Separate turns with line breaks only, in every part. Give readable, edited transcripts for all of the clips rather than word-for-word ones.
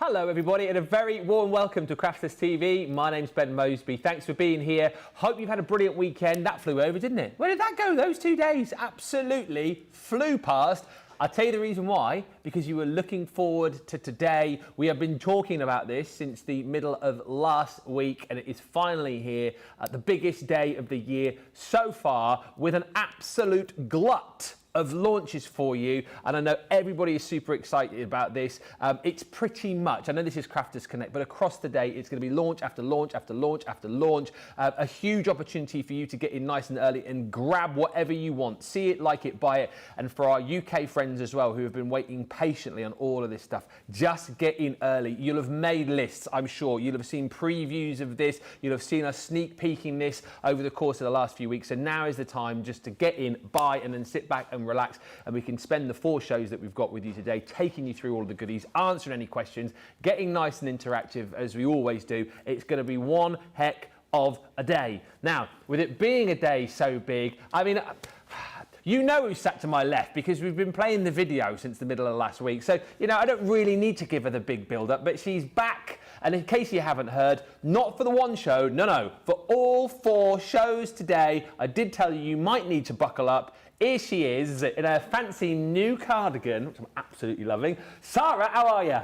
Hello everybody and a very warm welcome to Crafters TV. My name's Ben Mosby. Thanks for being here. Hope you've had a brilliant weekend. That flew over, didn't it? Where did that go? Those 2 days absolutely flew past. I'll tell you the reason why, because you were looking forward to today. We have been talking about this since the middle of last week and it is finally here at the biggest day of the year so far with an absolute glut of launches for you, and I know everybody is super excited about this. It's pretty much, I know this is Crafters Connect, but across the day it's going to be launch after launch after launch after launch. A huge opportunity for you to get in nice and early and grab whatever you want. See it, like it, buy it. And for our UK friends as well who have been waiting patiently on all of this stuff, just get in early. You'll have made lists, I'm sure. You'll have seen previews of this. You'll have seen us sneak peeking this over the course of the last few weeks. So now is the time just to get in, buy, and then sit back and relax, and we can spend the 4 shows that we've got with you today taking you through all of the goodies, answering any questions, getting nice and interactive as we always do. It's going to be one heck of a day. Now, with it being a day so big, I mean, you know who's sat to my left because we've been playing the video since the middle of last week. So, you know, I don't really need to give her the big build-up, but she's back. And in case you haven't heard, not for the one show, no, for all 4 shows today. I did tell you, you might need to buckle up. Here she is in a fancy new cardigan, which I'm absolutely loving. Sara, how are you?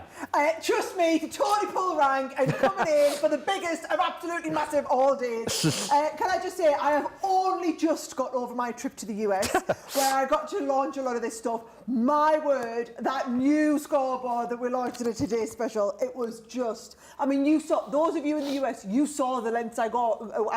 Trust me, to totally pull rank and coming in for the biggest of absolutely massive all days. Can I just say, I have only just got over my trip to the US where I got to launch a lot of this stuff. My word, that new scoreboard that we launched in a Today special, it was just, I mean, you saw, those of you in the US, you saw the lengths I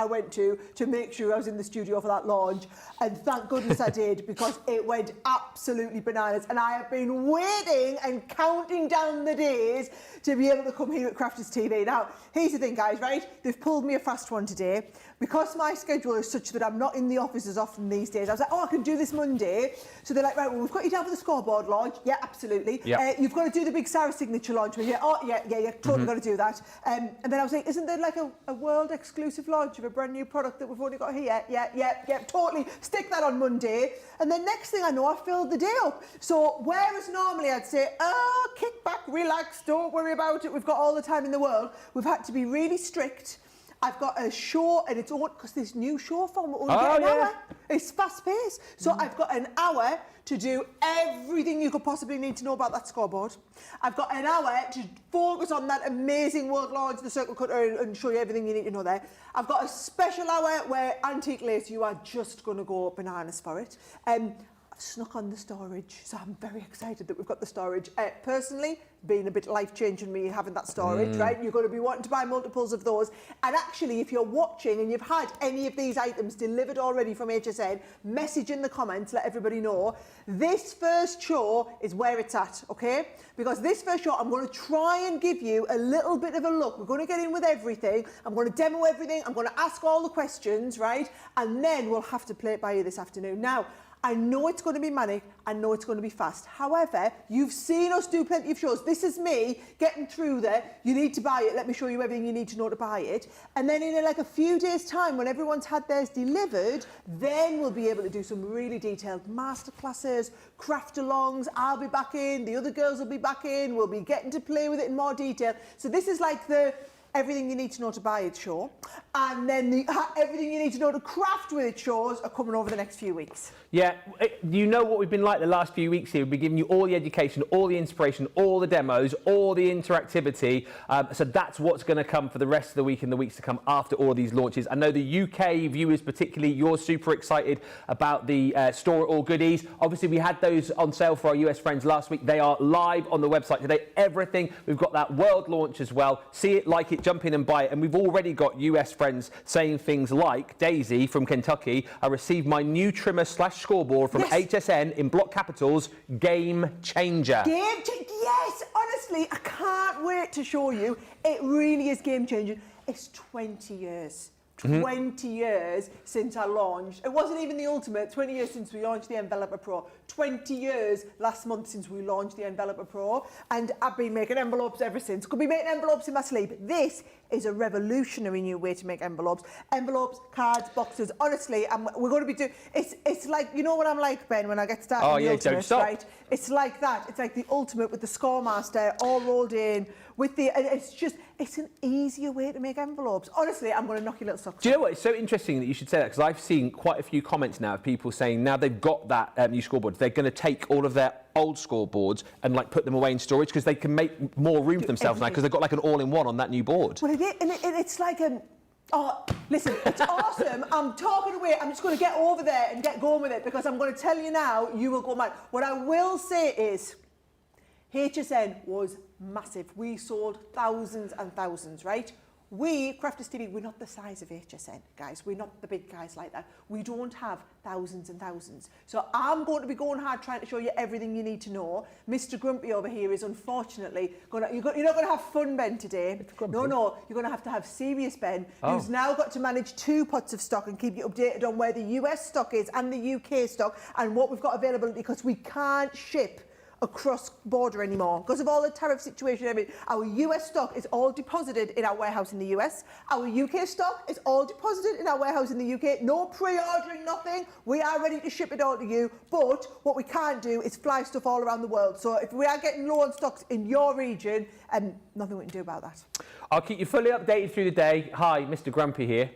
went to make sure I was in the studio for that launch. And thank goodness I did, because it went absolutely bananas. And I have been waiting and counting down the days to be able to come here at Crafters TV. Now, here's the thing, guys, right? They've pulled me a fast one today. Because my schedule is such that I'm not in the office as often these days, I was like, oh, I can do this Monday. So they're like, right, well, we've got you down for the scoreboard launch. Yeah, absolutely. Yep. You've got to do the big Sara signature launch. Yeah, oh, yeah, totally got to do that. And then I was like, isn't there like a world exclusive launch of a brand new product that we've only got here? Yeah, totally. Stick that on Monday. And then next thing I know, I filled the day up. So whereas normally I'd say, oh, kick back, relax, don't worry about it, we've got all the time in the world, we've had to be really strict. I've got a show, and it's all because this new show form will only get an hour. It's fast paced. So I've got an hour to do everything you could possibly need to know about that scoreboard. I've got an hour to focus on that amazing world launch, the circle cutter, and show you everything you need to know there. I've got a special hour where antique lace, you are just going to go bananas for it. I've snuck on the storage, so I'm very excited that we've got the storage. Personally, being a bit life-changing me having that storage, right? You're going to be wanting to buy multiples of those. And actually, if you're watching and you've had any of these items delivered already from HSN, message in the comments, let everybody know. This first show is where it's at, okay? Because this first show, I'm going to try and give you a little bit of a look. We're going to get in with everything. I'm going to demo everything. I'm going to ask all the questions, right? And then we'll have to play it by you this afternoon. Now, I know it's going to be manic, I know it's going to be fast. However, you've seen us do plenty of shows. This is me getting through there. You need to buy it. Let me show you everything you need to know to buy it. And then in like a few days' time, when everyone's had theirs delivered, then we'll be able to do some really detailed masterclasses, craft-alongs. I'll be back in, the other girls will be back in. We'll be getting to play with it in more detail. So this is like the everything you need to know to buy it show, and then the everything you need to know to craft with it shows are coming over the next few weeks.
Yeah, you know what we've been like the last few weeks here. We've been giving you all the education, all the inspiration, all the demos, all the interactivity. So that's what's going to come for the rest of the week and the weeks to come after all these launches. I know the UK viewers particularly, you're super excited about the Store It All goodies. Obviously, we had those on sale for our US friends last week. They are live on the website today. Everything. We've got that world launch as well. See it, like it, jump in and buy it. And we've already got US friends saying things like, Daisy from Kentucky, I received my new trimmer / scoreboard from HSN in block capitals, game changer.
Yes, honestly, I can't wait to show you. It really is game changing. It's 20 years. 20 years since I launched. It wasn't even the ultimate. 20 years since we launched the Enveloper Pro. 20 years last month since we launched the Enveloper Pro. And I've been making envelopes ever since. Could be making envelopes in my sleep. This is a revolutionary new way to make envelopes. Envelopes, cards, boxes, honestly, we're going to be doing, it's like, you know what I'm like, Ben, when I get started in the Ultimate,
don't stop.
right? It's like that. It's like the Ultimate with the Scoremaster all rolled in, with the, it's an easier way to make envelopes. Honestly, I'm going to knock your little socks off.
Do you know what? It's so interesting that you should say that, because I've seen quite a few comments now of people saying now they've got that new scoreboard, they're going to take all of their old scoreboards and like put them away in storage because they can make more room for themselves now because they've got like an all-in-one on that new board.
Well, it's like an... Oh, listen, it's awesome. I'm talking away. I'm just going to get over there and get going with it because I'm going to tell you now, you will go mad. What I will say is, HSN was massive. We sold thousands and thousands, right? We, Crafters TV, we're not the size of HSN, guys. We're not the big guys like that. We don't have thousands and thousands. So I'm going to be going hard trying to show you everything you need to know. Mr. Grumpy over here is unfortunately you're not going to have fun, Ben, today. No, you're going to have serious Ben, who's now got to manage 2 pots of stock and keep you updated on where the US stock is and the UK stock and what we've got available because we can't ship across border anymore because of all the tariff situation. Our US stock is all deposited in our warehouse in the US. Our UK stock is all deposited in our warehouse in the UK. No pre-ordering, nothing. We are ready to ship it all to you. But what we can't do is fly stuff all around the world. So if we are getting low on stocks in your region, nothing we can do about that.
I'll keep you fully updated through the day. Hi, Mr. Grumpy here.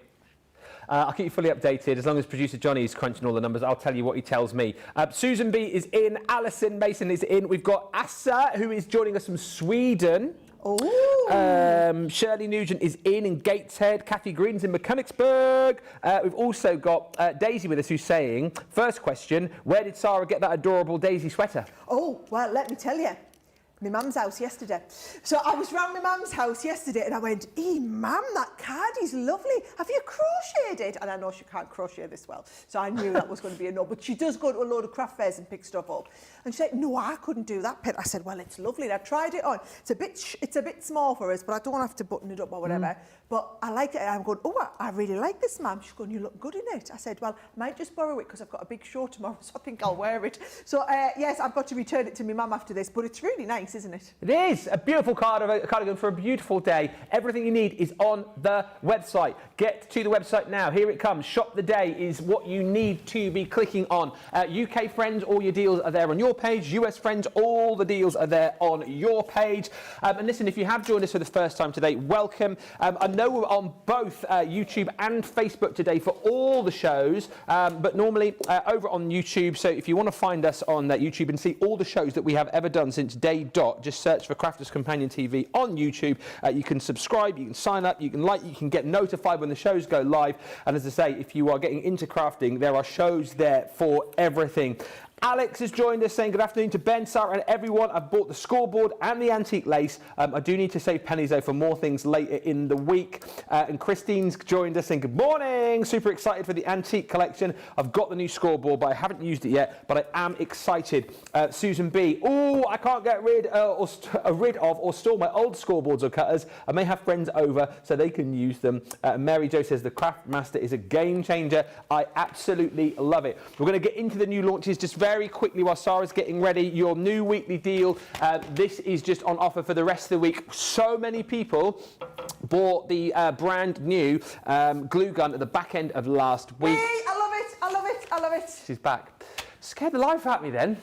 I'll keep you fully updated. As long as producer Johnny is crunching all the numbers, I'll tell you what he tells me. Susan B is in. Alison Mason is in. We've got Assa, who is joining us from Sweden.
Oh.
Shirley Nugent is in Gateshead. Kathy Green's in Mechanicsburg. We've also got Daisy with us, who's saying, first question, where did Sara get that adorable Daisy sweater?
Oh, well, let me tell you. My mum's house yesterday. So I was round my mum's house yesterday and I went, Mum, that cardie's lovely. Have you crocheted it? And I know she can't crochet this well, so I knew that was going to be a no. But she does go to a load of craft fairs and pick stuff up. And she said, no, I couldn't do that, Pet. I said, well, it's lovely. And I tried it on. It's a bit small for us, but I don't have to button it up or whatever. But I like it. And I'm going, I really like this, Mum. She's going, you look good in it. I said, well, I might just borrow it because I've got a big show tomorrow, so I think I'll wear it. So, yes, I've got to return it to my mum after this, but it's really nice, isn't it?
It is a beautiful cardigan for a beautiful day. Everything you need is on the website. Get to the website now. Here it comes. Shop the day is what you need to be clicking on. UK friends, all your deals are there on your page. US friends, all the deals are there on your page. And listen, if you have joined us for the first time today, welcome. I know we're on both YouTube and Facebook today for all the shows, but normally over on YouTube. So if you want to find us on YouTube and see all the shows that we have ever done since day dot, just search for Crafters Companion TV on YouTube. You can subscribe, you can sign up, you can like, you can get notified when the shows go live. And as I say, if you are getting into crafting, there are shows there for everything. Alex has joined us saying good afternoon to Ben, Sara and everyone. I've bought the scoreboard and the antique lace. I do need to save pennies though for more things later in the week. And Christine's joined us saying good morning. Super excited for the antique collection. I've got the new scoreboard, but I haven't used it yet, but I am excited. Susan B. Oh, I can't get rid of or store my old scoreboards or cutters. I may have friends over so they can use them. Mary Jo says the Craft Master is a game changer. I absolutely love it. We're going to get into the new launches just very quickly while Sara's getting ready. Your new weekly deal. This is just on offer for the rest of the week. So many people bought the brand new glue gun at the back end of last week.
Hey, I love it. I love it. I love it.
She's back. Scared the life out of me then.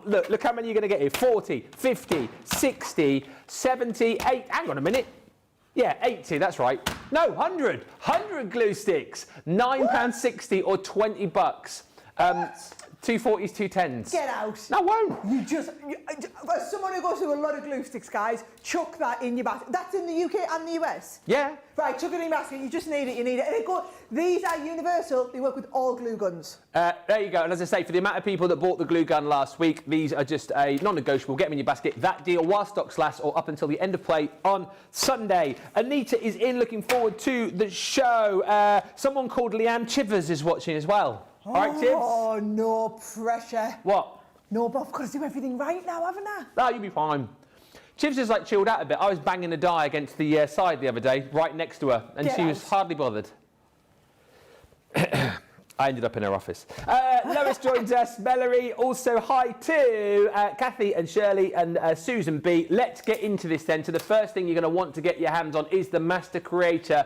Look how many you're going to get here. 40, 50, 60, 70, 80. Hang on a minute. Yeah, 80, that's right. No, 100. 100 glue sticks. £9.60 or $20. 240s, 210s.
Get out.
No, I won't.
As someone who goes through a lot of glue sticks, guys, chuck that in your basket. That's in the UK and the US?
Yeah.
Right, chuck it in your basket. You just need it, you need it. And these are universal. They work with all glue guns.
There you go. And as I say, for the amount of people that bought the glue gun last week, these are just a non-negotiable. Get them in your basket. That deal while stocks last or up until the end of play on Sunday. Anita is in, looking forward to the show. Someone called Leanne Chivers is watching as well. All right, Chivs?
Oh, no pressure.
What?
No, but I've got to do everything right now, haven't I?
No, you'll be fine. Chivs is like chilled out a bit. I was banging a die against the side the other day, right next to her, and she was hardly bothered. I ended up in her office. Lois joins us, Mellery. Also, hi to Kathy and Shirley and Susan B. Let's get into this then. So the first thing you're going to want to get your hands on is the Master Creator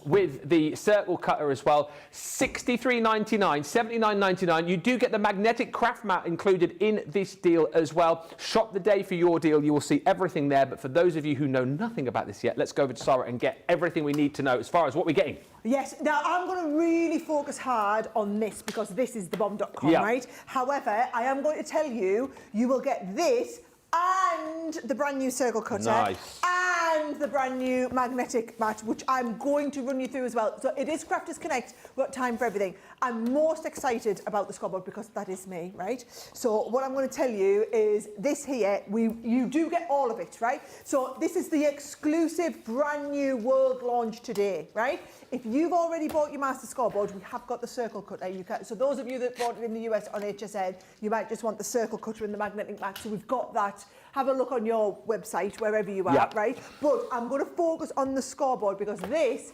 with the circle cutter as well. $63.99, $79.99. You do get the magnetic craft mat included in this deal as well. Shop the day for your deal. You will see everything there. But for those of you who know nothing about this yet, let's go over to Sara and get everything we need to know as far as what we're getting.
Yes, now I'm going to really focus hard on this because this is thebomb.com, right? However, I am going to tell you, you will get this and the brand new circle cutter and the brand new magnetic mat, which I'm going to run you through as well. So it is Crafters Connect, we've got time for everything. I'm most excited about the scoreboard because that is me, right? So what I'm going to tell you is this here, you do get all of it, right? So this is the exclusive brand new world launch today, right? If you've already bought your Master Scoreboard, we have got the circle cutter. So those of you that bought it in the US on HSN, you might just want the circle cutter and the magnetic mat. So we've got that. Have a look on your website, wherever you are, right? But I'm going to focus on the scoreboard because this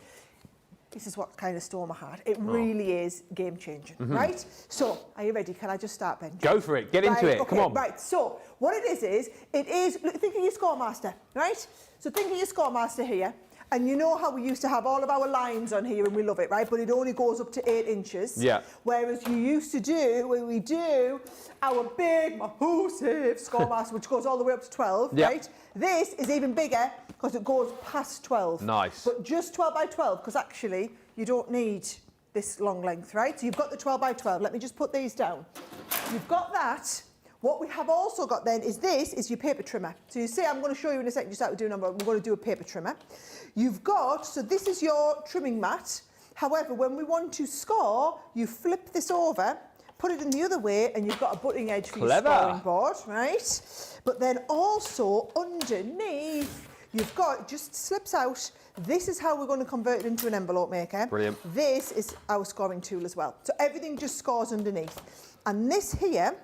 is what kind of stole my heart. It really is game-changing, right? So, are you ready? Can I just start, Ben?
Go for it. Get into it.
Okay,
Come on.
Right, so what it is, look, think of your Scoremaster, right? So think of your Scoremaster here. And you know how we used to have all of our lines on here and we love it, right? But it only goes up to 8 inches. Yeah. Whereas you used to do, when we do our big, massive Scoremaster, which goes all the way up to 12, right? This is even bigger because it goes past 12. Nice. But just 12 by 12, because actually you don't need this long length, right? So you've got the 12 by 12. Let me just put these down. You've got that. What we have also got then is this is your paper trimmer. So you see, I'm going to show you in a second just how to do a number. We're going to do a paper trimmer. You've got, so this is your trimming mat. However, when we want to score, you flip this over, put it in the other way, and you've got a butting edge for your scoring board, right? But then also underneath, you've got, it just slips out. This is how we're going to convert it into an envelope maker. Brilliant. This is our scoring tool as well. So everything just scores underneath. And this here,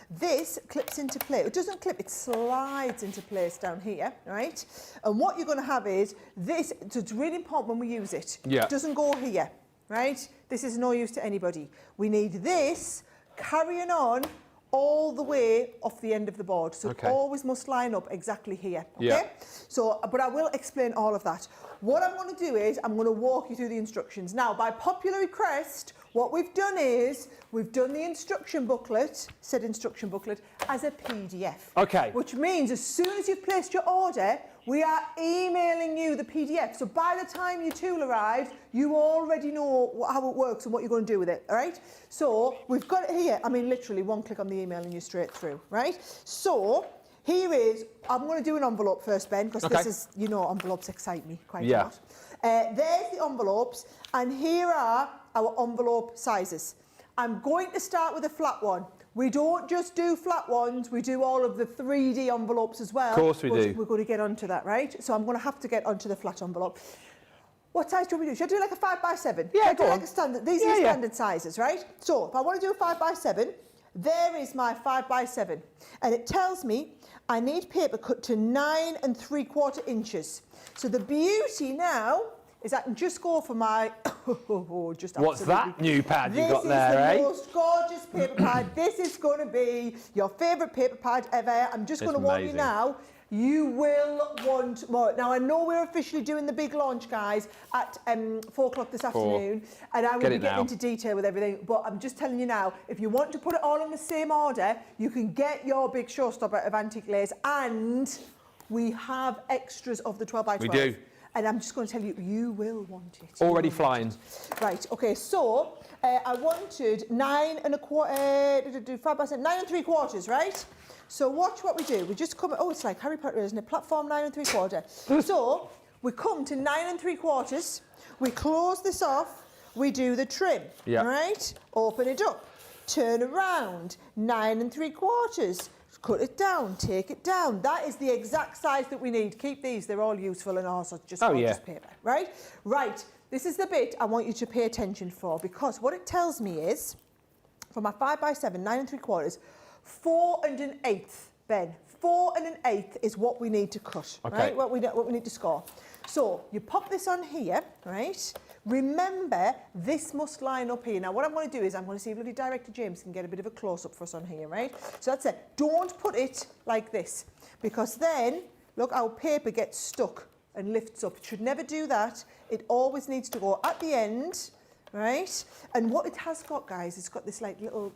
this clips into place. It doesn't clip, it slides into place down here, right? And what you're going to have is this, so it's really important when we use it. It doesn't go here, right? This is no use to anybody. We need this carrying on all the way off the end of the board. So it always must line up exactly here, okay? So, but I will explain all of that. What I'm going to do is I'm going to walk you through the instructions. Now, by popular request, what we've done is we've done the instruction booklet, said instruction booklet, as a PDF. Okay. Which means as soon as you've placed your order, we are emailing you the PDF. So by the time your tool arrives, you already know how it works and what you're going to do with it, all right? So we've got it here. I mean, literally one click on the email and you're straight through, right? So here is, I'm going to do an envelope first, Ben, because this is, you know, envelopes excite me quite a lot. There's the envelopes, and here are our envelope sizes. I'm going to start with a flat one. We don't just do flat ones, we do all of the 3D envelopes as well. Of course we do. We're going to get onto that, right? So I'm going to have to get onto the flat envelope. What size do we do? Should I do like a 5 by 7? Yeah, go on. Like a standard. These are the standard sizes, right? So if I want to do a 5 by 7, there is my 5 by 7. And it tells me I need paper cut to 9 3/4 inches. So the beauty now is I can just go for my, what's that new pad you got there, eh? This is the most gorgeous paper pad. This is going to be your favourite paper pad ever. I'm just going to warn you now, you will want more. Now, I know we're officially doing the big launch, guys, at 4 o'clock this afternoon, and I will be getting into detail with everything, but I'm just telling you now, if you want to put it all in the same order, you can get your big showstopper of antique glaze, and we have extras of the 12 by 12. We do. And I'm just going to tell you, you will want it. Already flying. Right, okay, so I wanted 9 1/4, 5 by 7, 9 3/4, right? So watch what we do. We just come, oh, it's like Harry Potter, isn't it? Platform 9 3/4. So we come to 9 3/4, we close this off, we do the trim, right? Open it up, turn around, 9 3/4. Cut it down, take it down. That is the exact size that we need. Keep these, they're all useful and also just gorgeous paper, right? Right, this is the bit I want you to pay attention for, because what it tells me is, for my 5 by 7, 9 3/4, 4 1/8, Ben. 4 1/8 is what we need to cut, right? What we need to score. So you pop this on here, right? Remember, this must line up here. Now, what I'm going to do is I'm going to see if bloody Director James can get a bit of a close-up for us on here, right? So that's it. Don't put it like this, because then, look, our paper gets stuck and lifts up. It should never do that. It always needs to go at the end, right? And what it has got, guys, it's got this like little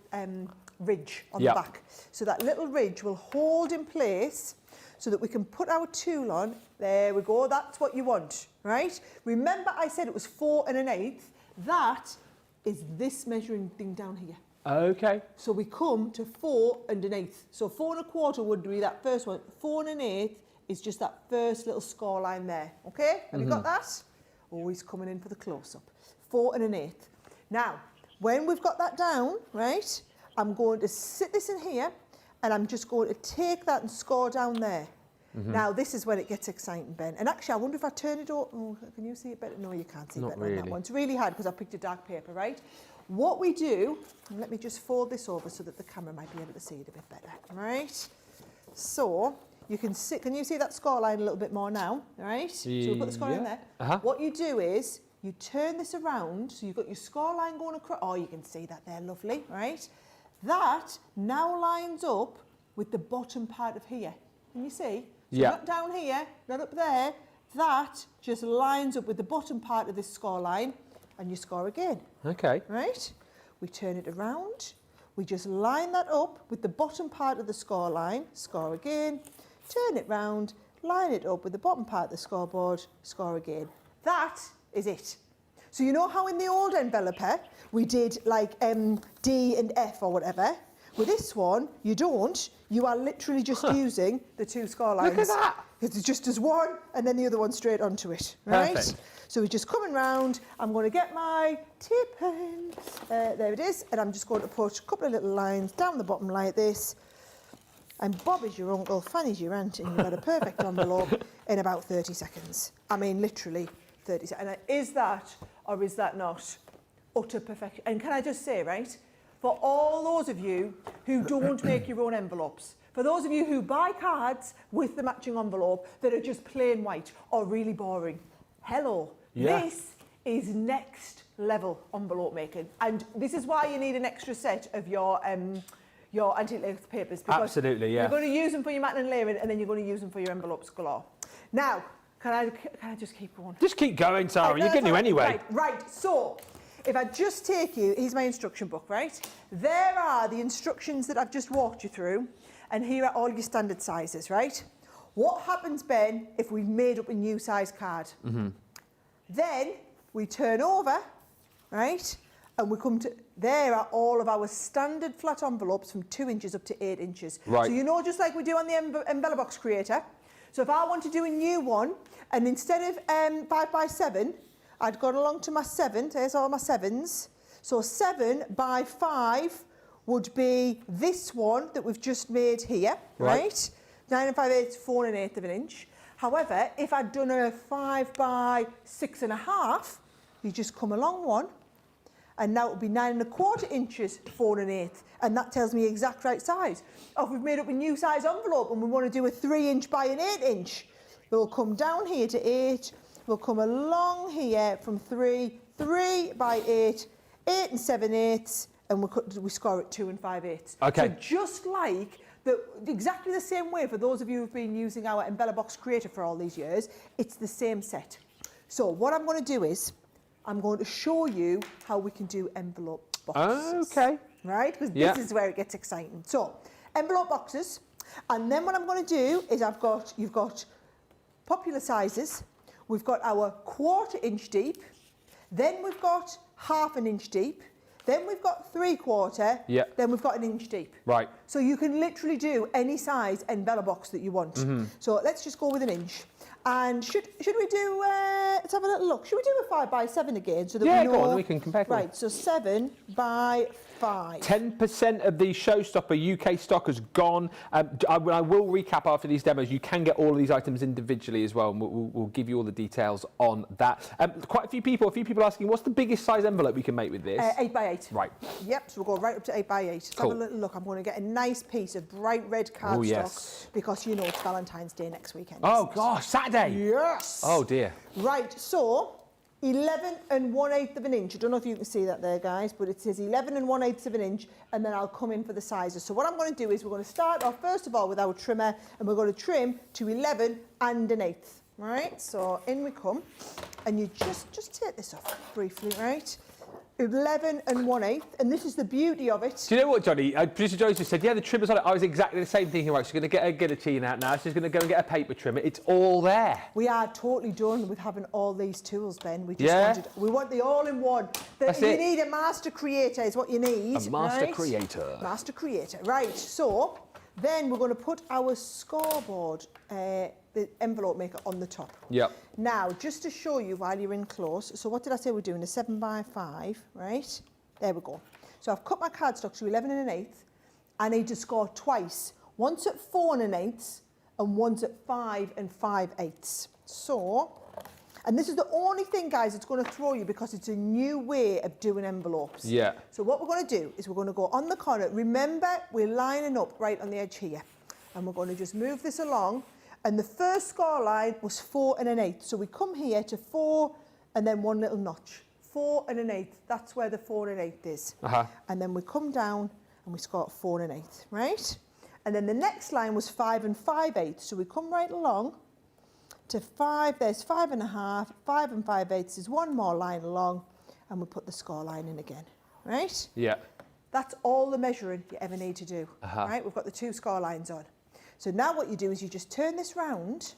ridge on the back. So that little ridge will hold in place so that we can put our tool on. There we go, that's what you want, right? Remember I said it was 4 1/8. That is this measuring thing down here.
Okay.
So we come to 4 1/8. So 4 1/4 would be that first one. 4 1/8 is just that first little score line there, okay? Have you got that? Always coming in for the close-up. 4 1/8. Now, when we've got that down, right, I'm going to sit this in here and I'm just going to take that and score down there. Now, this is when it gets exciting, Ben. And actually, I wonder if I turn it over. Oh, can you see it better? No, you can't see it better on that one. It's really hard because I picked a dark paper, right? What we do, let me just fold this over so that the camera might be able to see it a bit better, right? So, you can see, can you see that score line a little bit more now, right? So we'll put the score in there. What you do is, you turn this around, so you've got your score line going across. Oh, you can see that there, lovely, right? That now lines up with the bottom part of here. Can you see? So not down here, not up there. That just lines up with the bottom part of this score line, and you score again.
Okay.
Right? We turn it around. We just line that up with the bottom part of the score line, score again. Turn it round, line it up with the bottom part of the scoreboard, score again. That is it. So you know how in the old enveloper we did like D and F or whatever? With this one, you don't. You are literally just using the 2 score lines.
Look at that.
It's just as one and then the other one straight onto it, right?
Perfect.
So we're just coming round. I'm going to get my tip pen. There it is. And I'm just going to put a couple of little lines down the bottom like this. And Bob is your uncle, Fanny's your aunt, and you've got a perfect envelope in about 30 seconds. I mean, literally 30 seconds. And is that, or is that not, utter perfection? And can I just say, right, for all those of you who don't make your own envelopes, for those of you who buy cards with the matching envelope that are just plain white or really boring, hello, this is next level envelope making. And this is why you need an extra set of your antique papers. Because
absolutely, yeah.
You're going to use them for your matting and layering, and then you're going to use them for your envelopes galore. Now, can I just keep going?
Just keep going, Sara. You're getting to anyway.
Right. So, if I just take you, here's my instruction book, right? There are the instructions that I've just walked you through, and here are all your standard sizes, right? What happens, Ben, if we've made up a new size card? Then we turn over, right? And we come to, there are all of our standard flat envelopes from 2 inches up to 8 inches.
Right.
So you know, just like we do on the Envelobox Creator. So if I want to do a new one, and instead of 5x7, I'd gone along to my 7, there's all my 7s. So 7 by 5 would be this one that we've just made here, right? 9 5/8, 4 1/8 of an inch. However, if I'd done a 5 by 6.5, you just come along one, and now it would be 9 1/4 inches, 4 1/8, and that tells me exact right size. Or if we've made up a new size envelope and we want to do a 3 inch by an 8 inch, we'll come down here to 8, we'll come along here from 3 by 8, 8 7/8, and we score at 2 5/8.
Okay.
So just like exactly the same way for those of you who've been using our Envelobox Creator for all these years, it's the same set. So what I'm going to do is, I'm going to show you how we can do envelope boxes.
Okay.
Right? Because this is where it gets exciting. So, envelope boxes. And then what I'm going to do is you've got popular sizes. We've got our 1/4 inch deep. Then we've got 1/2 inch deep. Then we've got 3/4.
Yeah.
Then we've got 1 inch deep.
Right.
So you can literally do any size envelope box that you want. So let's just go with 1 inch. And should we do, let's have a little look. Should we do a 5 by 7 again? So that we know,
go on, we can compare.
Right, so 7 by 5.
10% of the Showstopper UK stock has gone. I will recap after these demos. You can get all of these items individually as well, and we'll give you all the details on that. Quite a few people asking, what's the biggest size envelope we can make with this?
8 by 8.
Right.
Yep, so we'll go right up to 8 by 8. Let's have a little look. I'm going to get a nice piece of bright red cardstock because you know it's Valentine's Day next weekend.
Oh gosh, Saturday.
Yes.
Oh dear.
Right, so 11 1/8 of an inch. I don't know if you can see that there, guys, but it says 11 1/8 of an inch, and then I'll come in for the sizes. So what I'm going to do is we're going to start off, first of all, with our trimmer, and we're going to trim to 11 1/8. Right, so in we come, and you just take this off briefly, right? 11 1/8, and this is the beauty of it.
Do you know what, Johnny? Producer Joyce just said, yeah, the trimmer's on it. I was exactly the same thing. Right, she's going to get a guillotine out now. She's going to go and get a paper trimmer. It's all there.
We are totally done with having all these tools, Ben. We just we want the all-in-one. You need a master creator is what you need.
A master creator.
Master creator, right. So then we're going to put our scoreboard, the envelope maker, on the top.
Yep.
Now, just to show you while you're in close, so what did I say we're doing? A 7x5, right? There we go. So I've cut my cardstock to 11 1/8. I need to score twice. Once at 4 1/8 and once at 5 5/8. So, and this is the only thing, guys, it's going to throw you because it's a new way of doing envelopes.
Yeah.
So what we're going to do is we're going to go on the corner. Remember, we're lining up right on the edge here. And we're going to just move this along. And the first score line was 4 1/8. So we come here to 4 and then one little notch. 4 1/8. That's where the 4 1/8 is. And then we come down and we score 4 1/8, right? And then the next line was 5 5/8. So we come right along to 5. There's 5 1/2. 5 5/8 is one more line along, and we put the score line in again, right?
Yeah.
That's all the measuring you ever need to do, right? We've got the 2 score lines on. So now what you do is you just turn this round,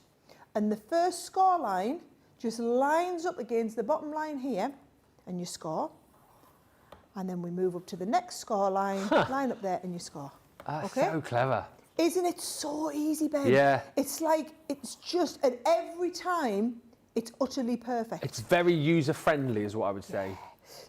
and the first score line just lines up against the bottom line here, and you score. And then we move up to the next score line, line up there, and you score.
Okay? So clever.
Isn't it so easy, Ben?
Yeah.
It's like, it's just, and every time, it's utterly perfect.
It's very user-friendly is what I would say.
Yeah.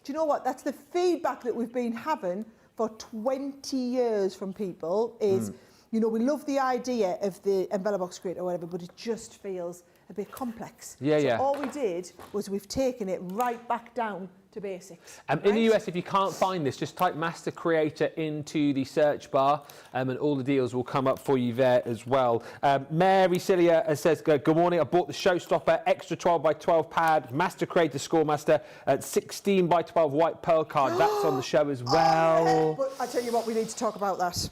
Do you know what? That's the feedback that we've been having for 20 years from people is, you know, we love the idea of the envelope box creator or whatever, but it just feels a bit complex.
Yeah,
so
yeah.
all we did was we've taken it right back down to basics.
In the US, if you can't find this, just type Master Creator into the search bar, and all the deals will come up for you there as well. Mary Cilia says, good morning. I bought the Showstopper extra 12x12 pad, Master Creator Scoremaster at 16x12 white pearl card. That's on the show as well.
Oh, yeah. But I tell you what, we need to talk about that.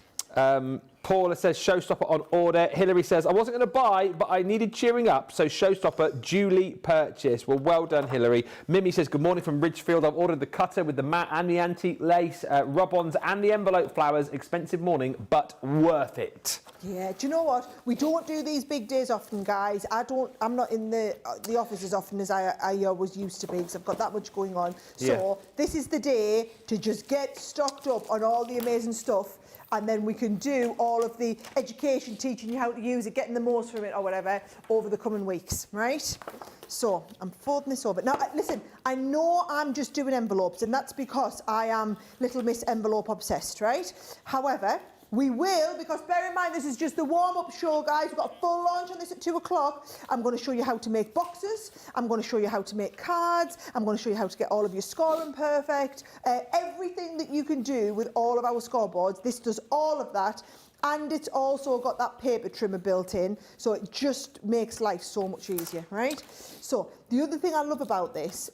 Paula says Showstopper on order. Hillary says I wasn't going to buy, but I needed cheering up, so Showstopper duly purchased. Well, well done, Hillary. Mimi says good morning from Ridgefield. I've ordered the cutter with the matte and the antique lace, Rubons and the envelope flowers. Expensive morning, but worth it.
Yeah, do you know what? We don't do these big days often, guys. I'm not in the office as often as I always used to be because I've got that much going on. So this is the day to just get stocked up on all the amazing stuff. And then we can do all of the education, teaching you how to use it, getting the most from it or whatever over the coming weeks, right? So I'm folding this over. Now, listen, I know I'm just doing envelopes, and that's because I am Little Miss Envelope obsessed, right? However, we will, because bear in mind, this is just the warm-up show, guys. We've got a full launch on this at 2 o'clock. I'm going to show you how to make boxes. I'm going to show you how to make cards. I'm going to show you how to get all of your scoring perfect. Everything that you can do with all of our scoreboards, this does all of that. And it's also got that paper trimmer built in, so it just makes life so much easier, right? So the other thing I love about this,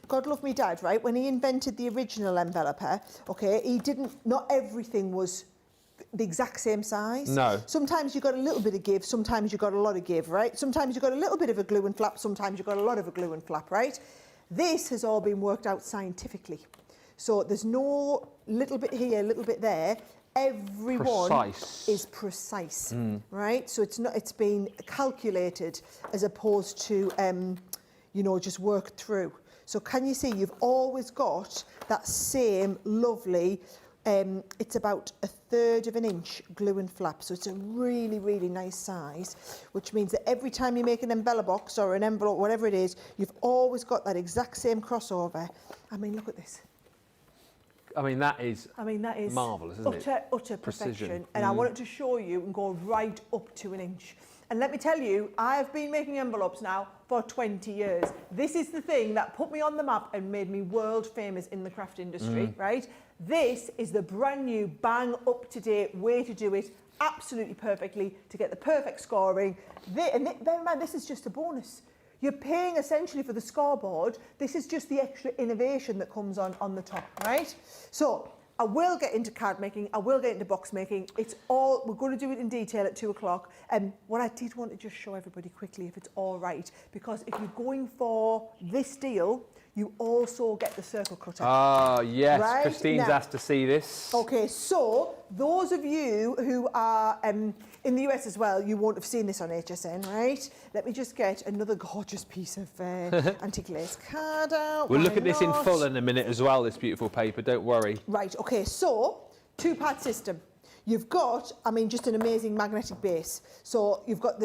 God love me dad, right? When he invented the original enveloper, okay, not everything was the exact same size.
No.
Sometimes you've got a little bit of give, sometimes you've got a lot of give, right? Sometimes you've got a little bit of a glue and flap, sometimes you've got a lot of a glue and flap, right? This has all been worked out scientifically. So there's no little bit here, a little bit there. Everyone is precise, right? So it's been calculated as opposed to, you know, just worked through. So can you see you've always got that same lovely, it's about 1/3 of an inch glue and flap. So it's a really, really nice size, which means that every time you make an envelope box or an envelope, whatever it is, you've always got that exact same crossover. I mean, look at this.
I mean, that is marvellous, isn't it?
Utter perfection. And I wanted to show you and go right up to 1 inch. And let me tell you, I have been making envelopes now for 20 years. This is the thing that put me on the map and made me world famous in the craft industry, right? This is the brand new, bang, up-to-date way to do it absolutely perfectly to get the perfect scoring. And bear in mind, this is just a bonus. You're paying essentially for the scoreboard. This is just the extra innovation that comes on the top, right? So I will get into card making. I will get into box making. It's all, we're going to do it in detail at 2 o'clock. And what I did want to just show everybody quickly, if it's all right, because if you're going for this deal, you also get the circle cutter.
Oh, yes.
Right?
Christine's
Now,
asked to see this.
Okay, so those of you who are in the US as well, you won't have seen this on HSN, right? Let me just get another gorgeous piece of antique lace card out.
We'll
Why
look at this in
not?
full in a minute as well, this beautiful paper, don't worry.
Right, okay, so 2-part system. You've got, I mean, just an amazing magnetic base. So you've got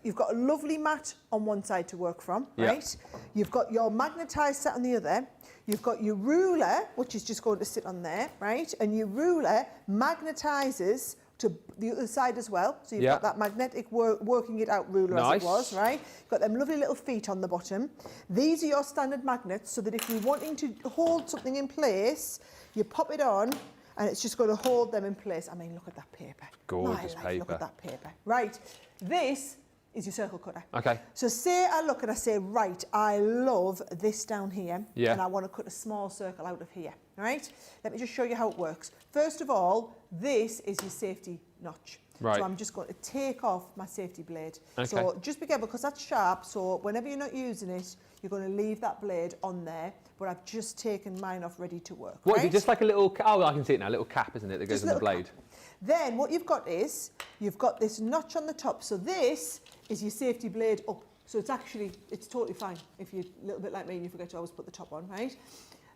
you've got a lovely mat on one side to work from, right? You've got your magnetised set on the other. You've got your ruler, which is just going to sit on there, right? And your ruler magnetises to the other side as well. So you've got that magnetic working it out ruler as it was, right? You've got them lovely little feet on the bottom. These are your standard magnets, so that if you're wanting to hold something in place, you pop it on, and it's just going to hold them in place. I mean, look at that paper.
Gorgeous paper.
Look at that paper. Right, this is your circle cutter.
Okay.
So say I look and I say, right, I love this down here, and I want to cut a small circle out of here, right? Let me just show you how it works. First of all, this is your safety notch.
Right.
So I'm just going to take off my safety blade.
Okay.
So just be careful, because that's sharp, so whenever you're not using it, you're going to leave that blade on there, but I've just taken mine off ready to work.
What,
right?
is it just like a little, oh, I can see it now, a little cap, isn't it, that goes
Just
on the blade?
cap. Then what you've got is, you've got this notch on the top, so this is your safety blade up. So it's totally fine if you're a little bit like me and you forget to always put the top on, right?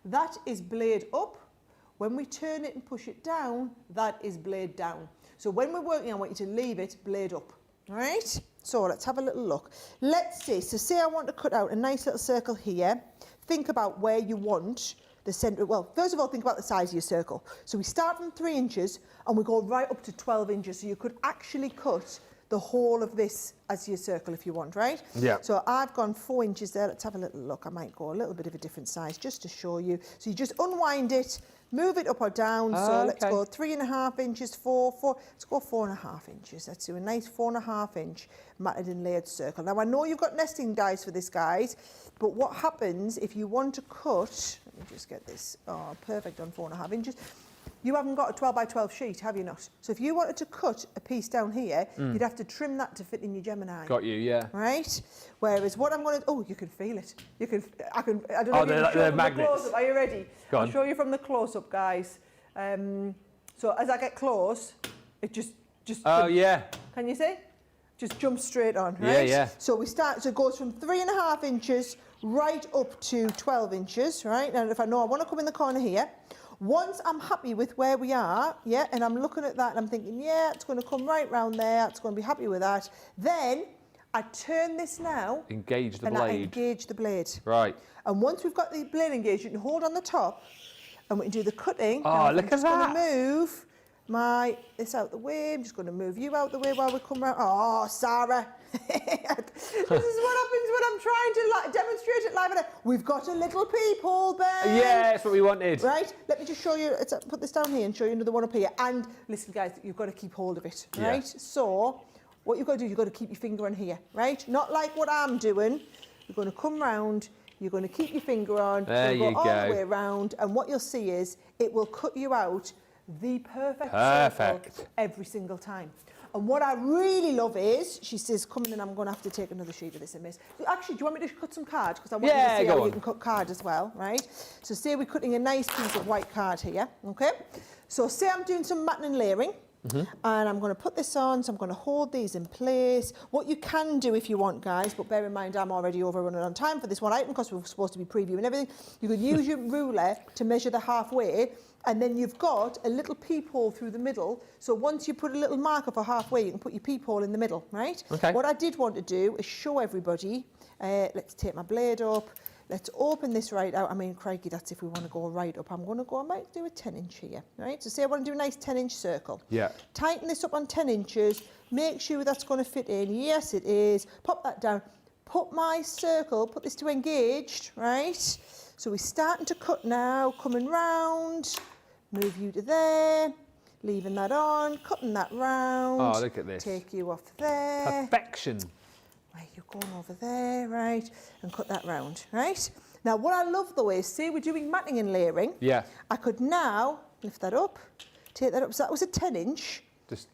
That is blade up. When we turn it and push it down, that is blade down. So when we're working, I want you to leave it blade up, all right? So let's have a little look. Let's see, so say I want to cut out a nice little circle here. Think about where you want the centre. Well, first of all, think about the size of your circle. So we start from 3 inches and we go right up to 12 inches. So you could actually cut the whole of this as your circle if you want, right?
Yeah.
So I've gone 4 inches there. Let's have a little look. I might go a little bit of a different size just to show you. So you just unwind it, move it up or down. So let's go 3.5 inches, 4. Let's go 4.5 inches. Let's do a nice 4.5 inch matted and layered circle. Now I know you've got nesting dies for this, guys, but what happens if you want to cut, let me just get this, oh, perfect on 4.5 inches. You haven't got a 12 by 12 sheet, have you not? So if you wanted to cut a piece down here, you'd have to trim that to fit in your Gemini.
Got you, yeah.
Right? Whereas what I'm going to, oh, you can feel it. I don't know if you can show
they're
from
magnets.
the close-up. Are you ready?
Go on.
I'll show you from the close-up, guys. So as I get close, it just
Oh,
jumps.
yeah.
Can you see? Just jumps straight on, right?
Yeah.
So we start, so it goes from 3.5 inches right up to 12 inches, right? And if I know I want to come in the corner here, once I'm happy with where we are, and I'm looking at that and I'm thinking, it's going to come right round there, it's going to be happy with that, then I turn this now.
Engage the
and
blade.
I engage the blade.
Right.
And once we've got the blade engaged, you can hold on the top and we can do the cutting.
Oh,
now,
look at that.
I'm just going to move this out the way. I'm just going to move you out the way while we come round. Oh, Sarah. This is what happens when I'm trying to demonstrate it live. We've got a little peephole, Ben.
Yeah, that's what we wanted.
Right, let me just show you, put this down here and show you another one up here. And listen, guys, you've got to keep hold of it, right? So what you've got to do, you've got to keep your finger on here, right? Not like what I'm doing. You're going to come round, you're going to keep your finger on,
there you go.
all the way around, and what you'll see is it will cut you out the perfect circle every single time. And what I really love is, she says, come in and I'm going to have to take another sheet of this in this. Actually, do you want me to cut some card? Because I want you to see how you can cut card as well, right? So say we're cutting a nice piece of white card here, okay? So say I'm doing some matting and layering, and I'm going to put this on, so I'm going to hold these in place. What you can do if you want, guys, but bear in mind I'm already overrunning on time for this one item because we're supposed to be previewing everything. You could use your ruler to measure the halfway, and then you've got a little peephole through the middle. So once you put a little marker for halfway, you can put your peephole in the middle, right?
Okay.
What I did want to do is show everybody, let's take my blade up, let's open this right out. I mean, crikey, that's if we want to go right up. I might do a 10 inch here, right? So say I want to do a nice 10 inch circle.
Yeah.
Tighten this up on 10 inches, make sure that's going to fit in. Yes, it is. Pop that down. Put my circle, put this to engaged, right? So we're starting to cut now, coming round, move you to there, leaving that on, cutting that round.
Oh, look at this.
Take you off there.
Perfection.
Where you going over there, right, and cut that round, right? Now, what I love though is, say we're doing matting and layering.
Yeah.
I could now lift that up, take that up. So that was a 10-inch.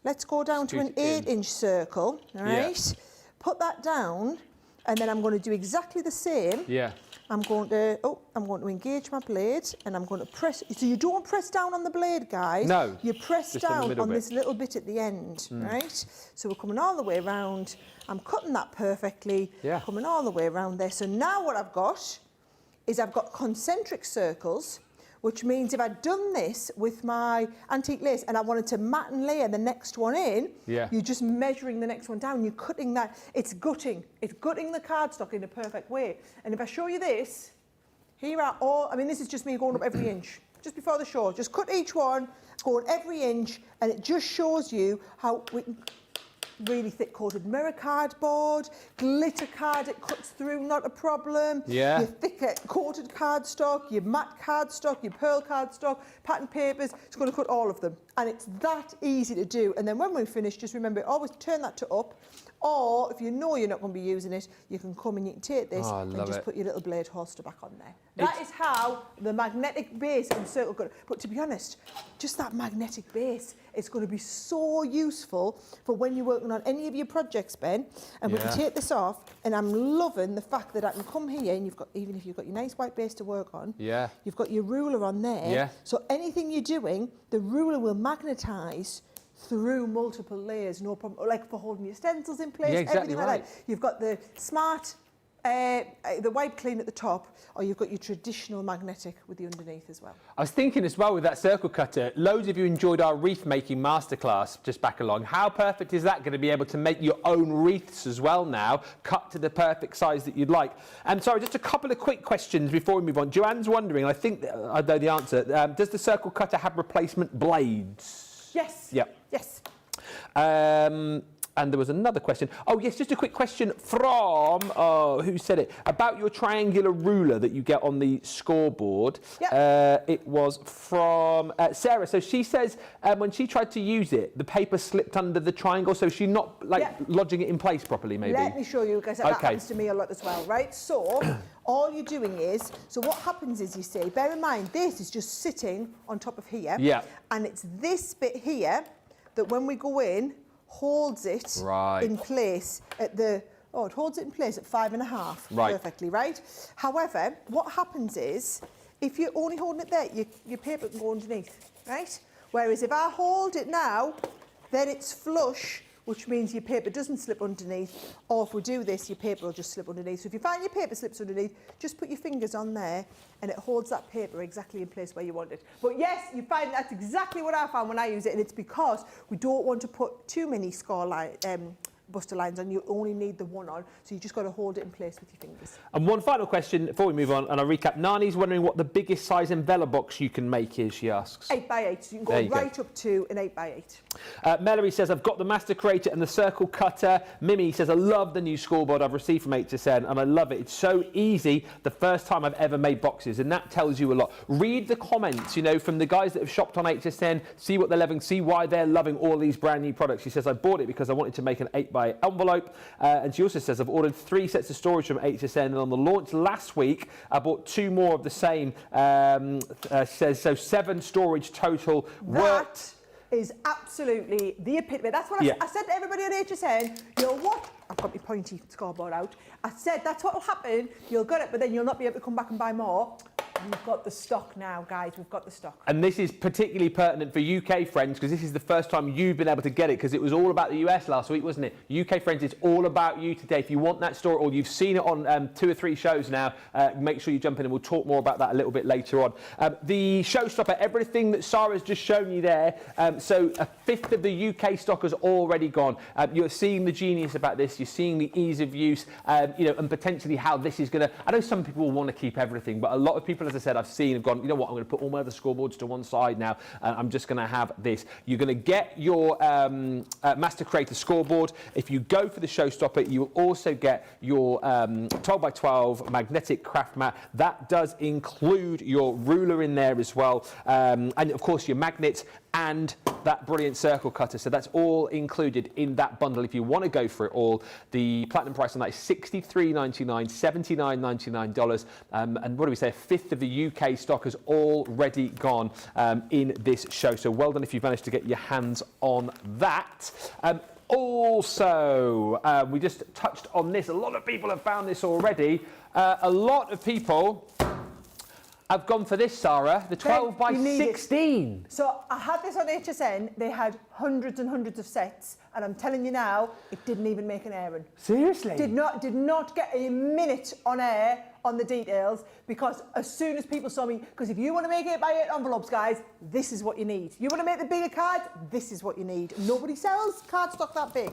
Let's go down to an 8-inch circle, all right? Yeah. Put that down, and then I'm going to do exactly the same.
Yeah.
I'm going to engage my blade, and I'm going to press. So you don't press down on the blade, guys.
No.
You press down on this little bit at the end, right? So we're coming all the way around. I'm cutting that perfectly.
Yeah.
Coming all the way around there. So now what I've got is I've got concentric circles, which means if I'd done this with my antique lace and I wanted to mat and layer the next one in, you're just measuring the next one down, you're cutting that, it's gutting the cardstock in a perfect way. And if I show you this, here are all, I mean, this is just me going up every inch, just before the show, just cut each one, going every inch, and it just shows you how we can, really thick coated mirror cardboard, glitter card, it cuts through, not a problem.
Yeah.
Your thicker coated cardstock, your matte cardstock, your pearl cardstock, pattern papers, it's going to cut all of them. And it's that easy to do. And then when we finish, just remember, always turn that to up. Or if you know you're not going to be using it, you can come and you can take this and just put your little blade holster back on there. That is how the magnetic base and circle cut. But to be honest, just that magnetic base, it's going to be so useful for when you're working on any of your projects, Ben. And we can take this off, and I'm loving the fact that I can come here, and you've got, even if you've got your nice white base to work on, you've got your ruler on there.
Yeah.
So anything you're doing, the ruler will magnetise through multiple layers, no problem, like for holding your stencils in place, everything like that. You've got the smart, the white clean at the top, or you've got your traditional magnetic with the underneath as well.
I was thinking as well with that circle cutter, loads of you enjoyed our wreath making masterclass just back along. How perfect is that going to be able to make your own wreaths as well now, cut to the perfect size that you'd like? And sorry, just a couple of quick questions before we move on. Joanne's wondering, I think I know the answer, does the circle cutter have replacement blades?
Yes.
Yep.
Yes.
And there was another question. Oh, yes, just a quick question from, who said it? About your triangular ruler that you get on the scoreboard. Yep. It was from Sarah. So she says when she tried to use it, the paper slipped under the triangle, so she's not lodging it in place properly, maybe.
Let me show you, because that happens to me a lot as well, right? So all you're doing is, so what happens is, you see, bear in mind, this is just sitting on top of here. Yeah. And it's this bit here that when we go in, holds it in place at the, it holds it in place at 5.5 perfectly, right? However, what happens is, if you're only holding it there, your paper can go underneath, right? Whereas if I hold it now, then it's flush, which means your paper doesn't slip underneath, or if we do this, your paper will just slip underneath. So if you find your paper slips underneath, just put your fingers on there, and it holds that paper exactly in place where you want it. But yes, you find that's exactly what I found when I use it, and it's because we don't want to put too many score line, buster lines on. You only need the one on, so you just got to hold it in place with your fingers. And one final question before we move on, and I'll recap. Nani's wondering what the biggest size envelope box you can make is, she asks. 8x8, so you can go right up to an 8x8. Melody says, I've got the Master Creator and the Circle Cutter. Mimi says, I love the new scoreboard I've received from HSN, and I love it. It's so easy, the first time I've ever made boxes, and that tells you a lot. Read the comments, you know, from the guys that have shopped on HSN, see what they're loving, see why they're loving all these brand new products. She says, I bought it because I wanted to make an 8x8 envelope, and she also says, I've ordered 3 sets of storage from HSN, and on the launch last week, I bought 2 more of the same. Says, so 7 storage total. That is absolutely the epitome. That's what I said to everybody on HSN. You know what? I've got my pointy scoreboard out. I said, that's what will happen. You'll get it, but then you'll not be able to come back and buy more. We've got the stock now, guys. We've got the stock. And this is particularly pertinent for UK friends, because this is the first time you've been able to get it, because it was all about the US last week, wasn't it? UK friends, it's all about you today. If you want that story, or you've seen it on 2 or 3 shows now, make sure you jump in, and we'll talk more about that a little bit later on. The showstopper, everything that Sara's just shown you there, so 1/5 of the UK stock has already gone. You're seeing the genius about this. You're seeing the ease of use, you know, and potentially how this is going to... I know some people will want to keep everything, but a lot of people, as
as I said, I've seen, I've gone, you know what, I'm going to put all my other scoreboards to one side now, and I'm just going to have this. You're going to get your Master Creator scoreboard. If you go for the Showstopper, you will also get your 12 by 12 magnetic craft mat. That does include your ruler in there as well, and of course your magnets and that brilliant circle cutter. So that's all included in that bundle. If you want to go for it all, the platinum price on that is $63.99, $79.99. And what do we say? A fifth of the UK stock has already gone in this show. So well done if you've managed to get your hands on that. Also, we just touched on this. A lot of people have found this already. A lot of people have gone for this, Sarah, the 12 by 16.
So I had this on HSN. They had hundreds and hundreds of sets, and I'm telling you now, it didn't even make an errand.
Seriously?
Did not get a minute on air on the details, because as soon as people saw me, because if you want to make 8x8 envelopes, guys, this is what you need. You want to make the bigger cards, this is what you need. Nobody sells cardstock that big.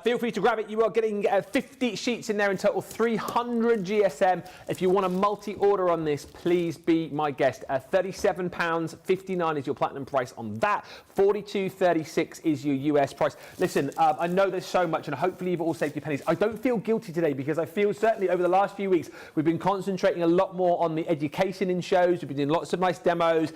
Feel free to grab it. You are getting 50 sheets in there in total, 300 GSM. If you want a multi-order on this, please be my guest. £37.59 is your platinum price on that. $42.36 is your US price. Listen, I know there's so much, and hopefully you've all saved your pennies. I don't feel guilty today, because I feel certainly over the last few weeks we've been concentrating a lot more on the education in shows. We've been doing lots of nice demos.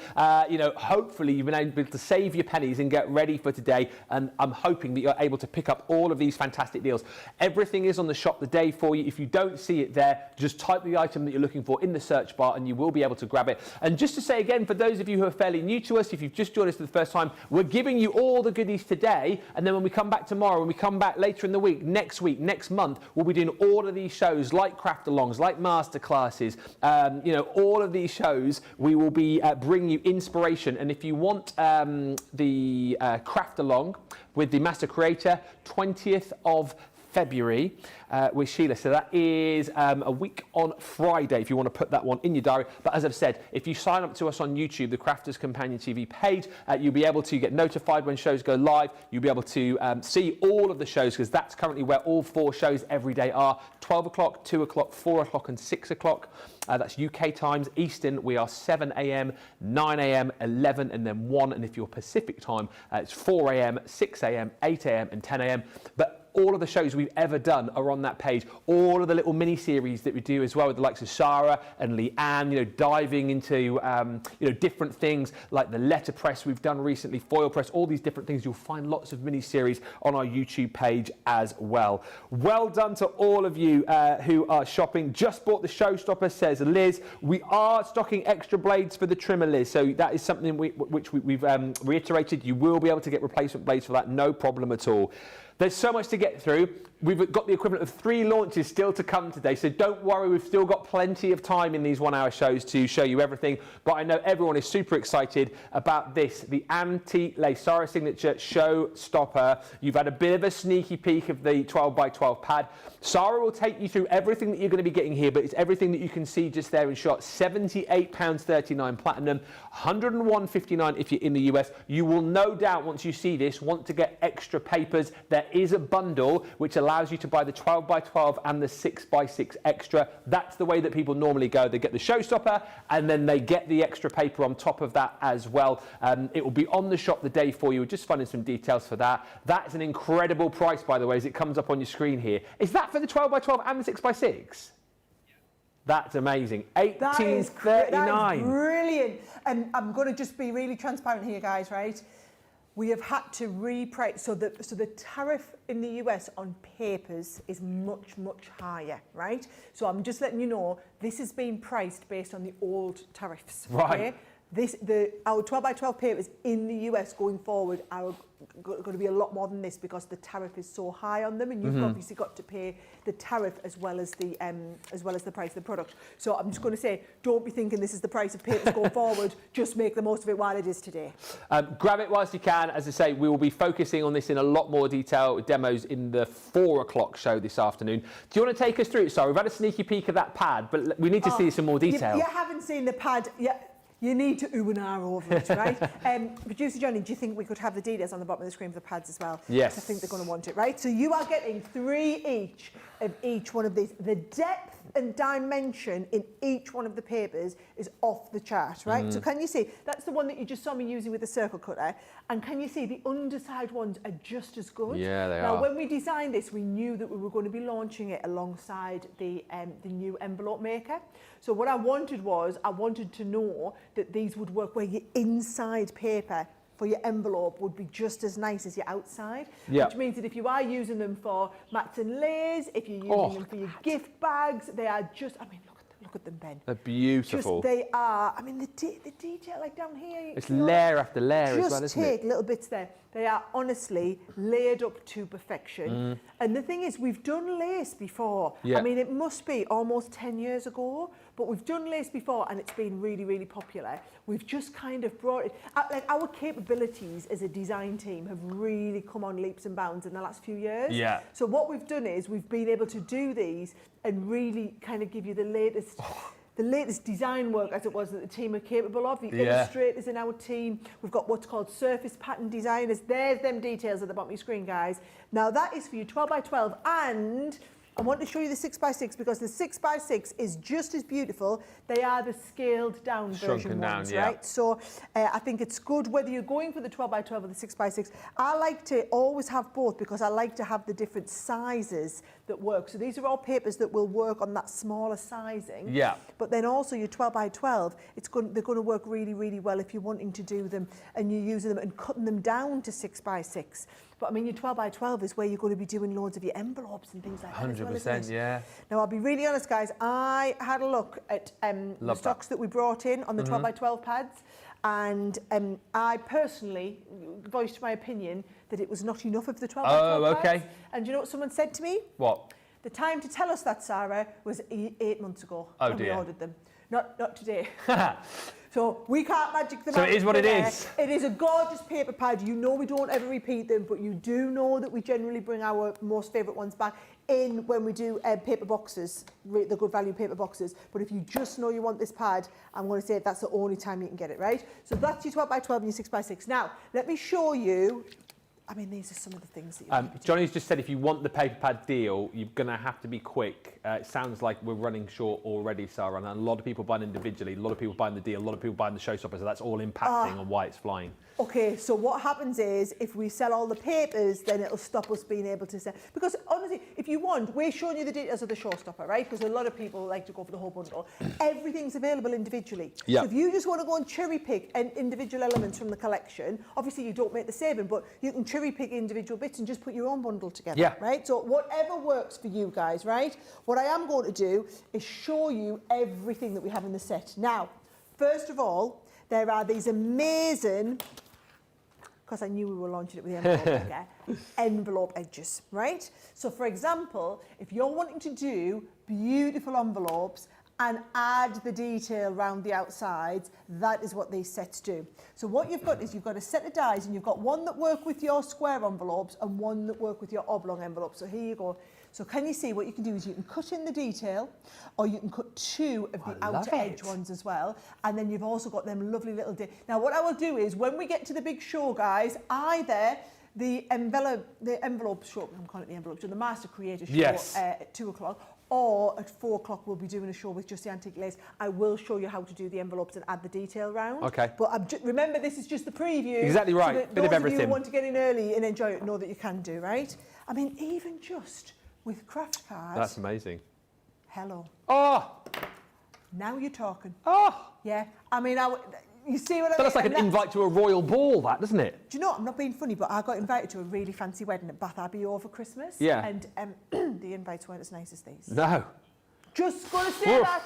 You know, hopefully you've been able to save your pennies and get ready for today. And I'm hoping that you're able to pick up all of these fantastic deals. Everything is on the shop the day for you. If you don't see it there, just type the item that you're looking for in the search bar and you will be able to grab it. And just to say again, for those of you who are fairly new to us, if you've just joined us for the first time, we're giving you all the goodies today, and then when we come back tomorrow, when we come back later in the week, next month, we'll be doing all of these shows like craft alongs, like masterclasses, you know, all of these shows. We will be bringing you inspiration. And if you want the craft along with the Master Creator, 20th of February with Sheila. So that is a week on Friday, if you want to put that one in your diary. But as I've said, if you sign up to us on YouTube, the Crafters Companion TV page, you'll be able to get notified when shows go live. You'll be able to see all of the shows, because that's currently where all 4 shows every day are: 12 o'clock, 2 o'clock, 4 o'clock and 6 o'clock. That's UK times. Eastern, we are 7 a.m, 9 a.m, 11 and then 1. And if you're Pacific time, it's 4 a.m, 6 a.m, 8 a.m and 10 a.m. But all of the shows we've ever done are on that page. All of the little mini-series that we do as well, with the likes of Sarah and Leanne, you know, diving into, you know, different things like the letterpress we've done recently, foil press, all these different things. You'll find lots of mini-series on our YouTube page as well. Well done to all of you who are shopping. Just bought the Showstopper, says Liz. We are stocking extra blades for the trimmer, Liz. So that is something which we've reiterated. You will be able to get replacement blades for that, no problem at all. There's so much to get through. We've got the equivalent of 3 launches still to come today, so don't worry, we've still got plenty of time in these 1-hour shows to show you everything. But I know everyone is super excited about this, the anti-lace Sara Signature Showstopper. You've had a bit of a sneaky peek of the 12 by 12 pad. Sara will take you through everything that you're going to be getting here, but it's everything that you can see just there in shot. £78.39 platinum, $101.59 if you're in the US. You will no doubt, once you see this, want to get extra papers. There is a bundle which allows you to buy the 12 by 12 and the 6 by 6 extra. That's the way that people normally go. They get the Showstopper and then they get the extra paper on top of that as well. It will be on the shop the day for you. We're just finding some details for that. That's an incredible price, by the way, as it comes up on your screen here. Is that for the 12 by 12 and the 6 by 6? That's amazing. $18.39.
That is brilliant. And I'm going to just be really transparent here, guys, right? We have had to reprice, so the tariff in the US on papers is much, much higher, right? So I'm just letting you know, this is being priced based on the old tariffs.
Right.
Okay? Our 12 by 12 papers in the US going forward are going to be a lot more than this, because the tariff is so high on them, and you've obviously got to pay the tariff as well as the price of the product. So I'm just going to say, don't be thinking this is the price of papers going forward. Just make the most of it while it is today.
Grab it whilst you can. As I say, we will be focusing on this in a lot more detail with demos in the 4 o'clock show this afternoon. Do you want to take us through it? Sorry, we've had a sneaky peek of that pad, but we need to see some more detail.
You haven't seen the pad yet. You need to ooh and ah over it, right? Producer Johnny, do you think we could have the details on the bottom of the screen for the pads as well?
Yes.
I think they're going to want it, right? So you are getting 3 each of each one of these. The depth and dimension in each one of the papers is off the chart, right? So can you see, that's the one that you just saw me using with the circle cutter, and can you see the underside ones are just as good?
Yeah, they
now,
are.
when we designed this, we knew that we were going to be launching it alongside the new envelope maker. So what I wanted to know that these would work where your inside paper for your envelope would be just as nice as your outside, which means that if you are using them for mats and lays, if you're using them for your gift bags, they are just, I mean, look at them, Ben.
They're beautiful.
They are, I mean, the detail, like down here.
It's layer after layer as well, isn't it?
Just take little bits there. They are honestly laid up to perfection. And the thing is, we've done lace before.
Yeah.
I mean, it must be almost 10 years ago, but we've done lace before and it's been really, really popular. We've just kind of brought it, like our capabilities as a design team have really come on leaps and bounds in the last few years.
Yeah.
So what we've done is we've been able to do these and really kind of give you the latest design work, as it was, that the team are capable of. The illustrators in our team. We've got what's called surface pattern designers. There's them details at the bottom of your screen, guys. Now that is for you 12 by 12, and I want to show you the 6 by 6 because the 6 by 6 is just as beautiful. They are the scaled down version ones, right? So I think it's good whether you're going for the 12 by 12 or the 6 by 6. I like to always have both because I like to have the different sizes that work. So these are all papers that will work on that smaller sizing. Yeah. But then also your 12 by 12, they're going to work really, really well if you're wanting to do them and you're using them and cutting them down to 6 by 6. But I mean, your 12 by 12 is where you're going to be doing loads of your envelopes and things like that.
100%, yeah.
Now, I'll be really honest, guys. I had a look at the stocks that we brought in on the 12 by 12 pads, and I personally voiced my opinion that it was not enough of the 12 by 12 pads. And you know what someone said to me?
What?
The time to tell us that, Sarah, was 8 months ago when we ordered them. Not today. So we can't magic them out. So it is what it is. It is a gorgeous paper pad. You know we don't ever repeat them, but you do know that we generally bring our most favourite ones back in when we do paper boxes, the good value paper boxes. But if you just know you want this pad, I'm going to say that's the only time you can get it, right? So that's your 12 by 12 and your 6 by 6. Now, let me show you. I mean, these are some of the things that you
Johnny's just said if you want the paper pad deal, you're going to have to be quick. It sounds like we're running short already, Sarah, and a lot of people buying individually, a lot of people buying the deal, a lot of people buying the showstopper, so that's all impacting on why it's flying. Okay, so what happens is if we sell all the papers, then it'll stop us being able to sell. Because honestly, if you want, we're showing you the details of the showstopper, right? Because a lot of people like to go for the whole bundle. Everything's available individually. So if you just want to go and cherry pick individual elements from the collection, obviously you don't make the saving, but you can cherry pick individual bits and just put your own bundle together, right? So whatever works for you guys, right? What I am going to do is show you everything that we have in the set. Now, first of all, there are these amazing, because I knew we were launching it with the envelope, envelope edges, right? So for example, if you're wanting to do beautiful envelopes and add the detail around the outsides, that is what these sets do. So what you've got is you've got a set of dies and you've got one that work with your square envelopes and one that work with your oblong envelopes. So here you go. So can you see what you can do is you can cut in the detail or you can cut two of the outer edge ones as well. And then you've also got them lovely little... Now what I will do is when we get to the big show, guys, either the envelope show, I'm calling it the envelope show, the Master Creator show at 2 o'clock, or at 4 o'clock we'll be doing a show with just the antique lace. I will show you how to do the envelopes and add the detail round. Okay. But remember, this is just the preview. Exactly right. So that bit of everything. Those of you who want to get in early and enjoy it know that you can do, right? I mean, even just with craft cards. That's amazing. Hello. Oh! Now you're talking. Oh! Yeah. I mean, you see what I mean? That's like an invite to a royal ball, that, doesn't it? Do you know what? I'm not being funny, but I got invited to a really fancy wedding at Bath Abbey over Christmas. Yeah. And the invites weren't as nice as these. No. Just going to say that.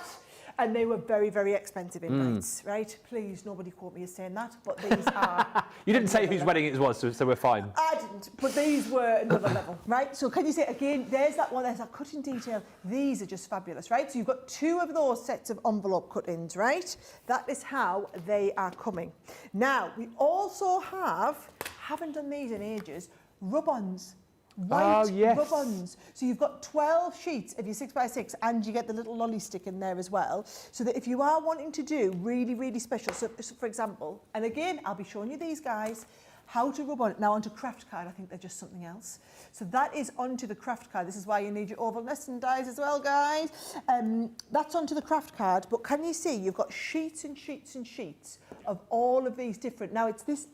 And they were very, very expensive invites, right? Please, nobody quote me as saying that, but these are... You didn't say whose wedding it was, so we're fine. I didn't, but these were another level, right? So can you say, again, there's that one, there's that cutting detail. These are just fabulous, right? So you've got two of those sets of envelope cut-ins, right? That is how they are coming. Now, we also haven't done these in ages, Rubons. White Rubons. So you've got 12 sheets of your 6x6 and you get the little lolly stick in there as well. So that if you are wanting to do really, really special, so for example, and again, I'll be showing you these guys,
how to rub on it. Now onto craft card, I think they're just something else. So that is onto the craft card. This is why you need your oval nesting dies as well, guys. That's onto the craft card, but can you see you've got sheets and sheets and sheets of all of these different, now it's this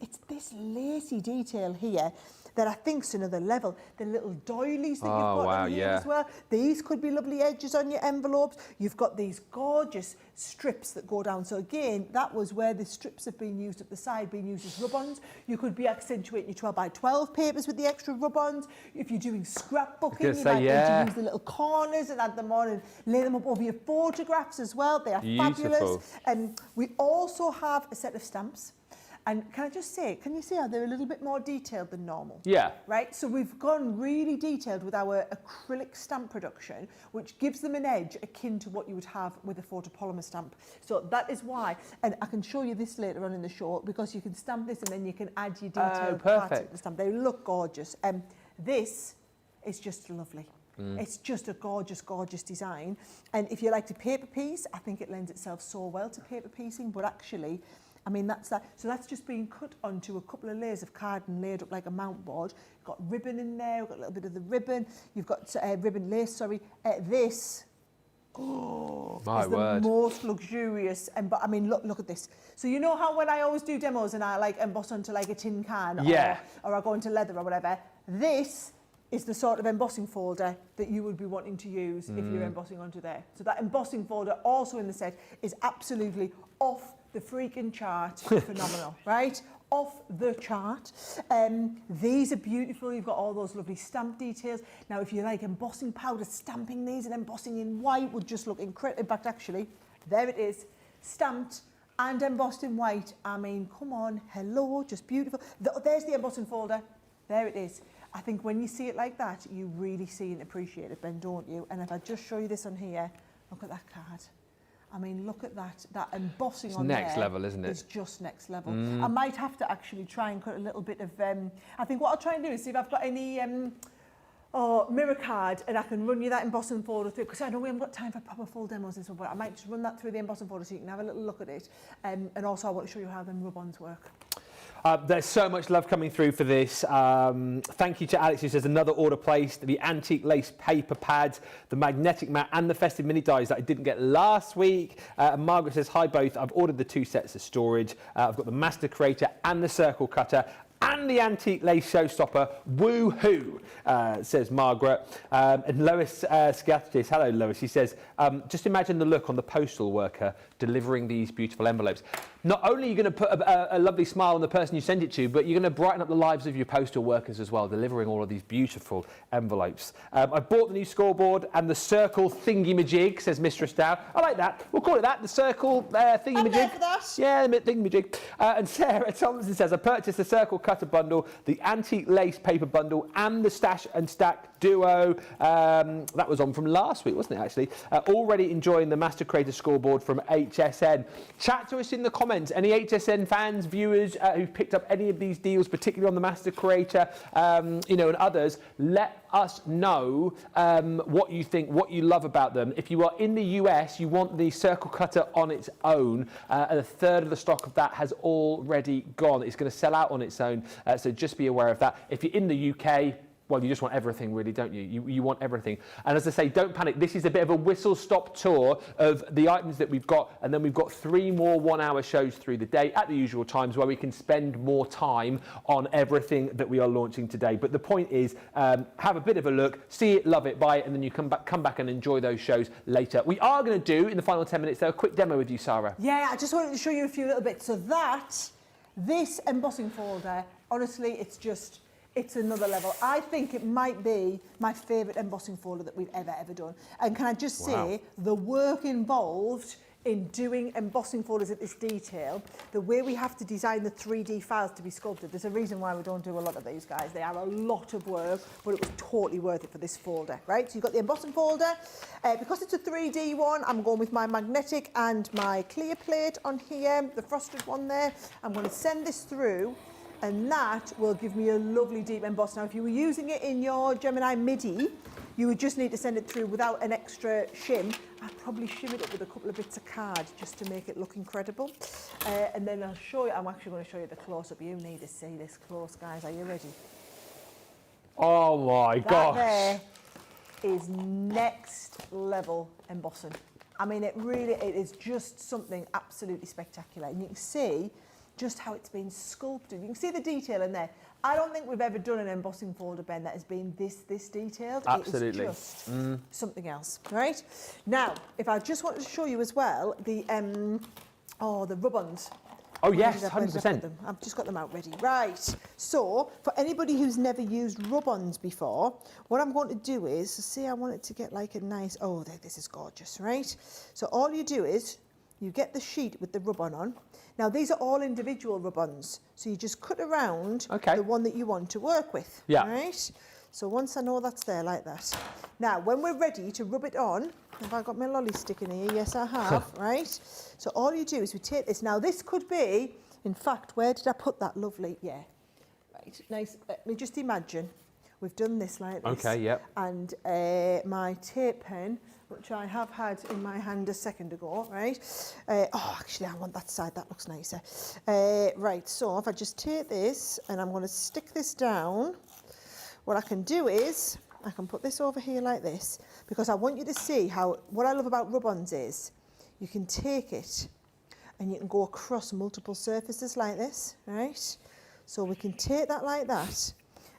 lacy detail here that I think's another level. The little doilies that you've got on here as well. These could be lovely edges on your envelopes. You've got these gorgeous strips that go down. So again, that was where the strips have been used at the side, being used as rub-ons. You could be accentuating your 12 by 12 papers with the extra rub-ons. If you're doing scrapbooking, you might need to use the little corners and add them on and lay them up over your photographs as well. They are fabulous. And we also have a set of stamps. And can I just say, can you see how they're a little bit more detailed than normal?
Yeah.
Right? So we've gone really detailed with our acrylic stamp production, which gives them an edge akin to what you would have with a photopolymer stamp. So that is why, and I can show you this later on in the show, because you can stamp this and then you can add your detailed parts of the stamp. They look gorgeous. This is just lovely. It's just a gorgeous, gorgeous design. And if you like to paper piece, I think it lends itself so well to paper piecing, but actually, I mean, that's that. So that's just been cut onto a couple of layers of card and laid up like a mount board. You've got ribbon in there, you've got a little bit of the ribbon. You've got ribbon lace, sorry. This, is the most luxurious. But I mean, look at this. So you know how when I always do demos and I like emboss onto like a tin can or I go into leather or whatever, this is the sort of embossing folder that you would be wanting to use if you're embossing onto there. So that embossing folder also in the set is absolutely off the freaking chart. Phenomenal, right? Off the chart. These are beautiful. You've got all those lovely stamp details. Now, if you like embossing powder, stamping these and embossing in white would just look incredible. In fact, actually, there it is, stamped and embossed in white. I mean, come on, hello, just beautiful. There's the embossing folder. There it is. I think when you see it like that, you really see and appreciate it, Ben, don't you? And if I just show you this on here, look at that card. I mean, look at that embossing on there. It's
next level, isn't it?
It's just next level. I might have to actually try and cut a little bit of, I think what I'll try and do is see if I've got any mirror card and I can run you that embossing folder through, because I know we haven't got time for proper full demos and stuff, but I might just run that through the embossing folder so you can have a little look at it. And also I want to show you how them rub-ons work.
There's so much love coming through for this. Thank you to Alex who says another order placed, the antique lace paper pads, the magnetic mat and the festive mini dies that I didn't get last week. And Margaret says, hi both, I've ordered the 2 sets of storage. I've got the Master Creator and the Circle Cutter and the antique lace showstopper. Woo-hoo, says Margaret. And Lois Scathis, hello Lois, she says, just imagine the look on the postal worker delivering these beautiful envelopes. Not only are you going to put a lovely smile on the person you send it to, but you're going to brighten up the lives of your postal workers as well, delivering all of these beautiful envelopes. I bought the new scoreboard and the circle thingy-majig, says Mistress Dow. I like that. We'll call it that, the circle thingy-majig.
I'm there for that.
Yeah, the thingy-majig. And Sarah Thompson says, I purchased the circle cutter bundle, the antique lace paper bundle, and the stash and stack duo. That was on from last week, wasn't it, actually? Already enjoying the Master Creator scoreboard from HSN. Chat to us in the comments. Any HSN fans, viewers who've picked up any of these deals, particularly on the Master Creator, and others, let us know what you think, what you love about them. If you are in the US, you want the circle cutter on its own. A third of the stock of that has already gone. It's going to sell out on its own, so just be aware of that. If you're in the UK, well, you just want everything, really, don't you? You want everything. And as I say, don't panic. This is a bit of a whistle-stop tour of the items that we've got, and then we've got 3 more 1-hour shows through the day at the usual times where we can spend more time on everything that we are launching today. But the point is, have a bit of a look, see it, love it, buy it, and then you come back and enjoy those shows later. We are going to do, in the final 10 minutes, though, a quick demo with you, Sarah.
Yeah, I just wanted to show you a few little bits. So this embossing folder, honestly, it's another level. I think it might be my favourite embossing folder that we've ever done. And can I just say, the work involved in doing embossing folders at this detail, the way we have to design the 3D files to be sculpted, there's a reason why we don't do a lot of these, guys. They are a lot of work, but it was totally worth it for this folder, right? So you've got the embossing folder. Because it's a 3D one, I'm going with my magnetic and my clear plate on here, the frosted one there. I'm going to send this through, and that will give me a lovely deep emboss. Now, if you were using it in your Gemini MIDI, You would just need to send it through without an extra shim. I'd probably shim it up with a couple of bits of card just to make it look incredible. And then I'll show you, I'm actually going to show you the close-up. You need to see this close, guys. Are you ready?
Oh my gosh.
That there is next level embossing. I mean, it is just something absolutely spectacular. And you can see just how it's been sculpted. You can see the detail in there. I don't think we've ever done an embossing folder, Ben, that has been this detailed.
Absolutely.
It is just something else, right? Now, if I just wanted to show you as well, the Rubons.
Oh yes, 100%.
I've just got them out ready. Right, so for anybody who's never used Rubons before, what I'm going to do is, see, I want it to get like a nice, oh, this is gorgeous, right? So all you do is, you get the sheet with the Rubon on. Now these are all individual Rubons, so you just cut around the one that you want to work with, right? So once I know that's there like that. Now, when we're ready to rub it on, have I got my lolly stick in here? Yes, I have, right? So all you do is we take this. Now, this could be, in fact, where did I put that lovely? Yeah, right, nice. Let me just imagine. We've done this like this.
Okay, yep.
And my tape pen, which I have had in my hand a second ago, right? Oh, actually, I want that side. That looks nicer. Right, so if I just take this and I'm going to stick this down, what I can do is I can put this over here like this, because I want you to see how, what I love about Rubons is you can take it and you can go across multiple surfaces like this, right? So we can take that like that.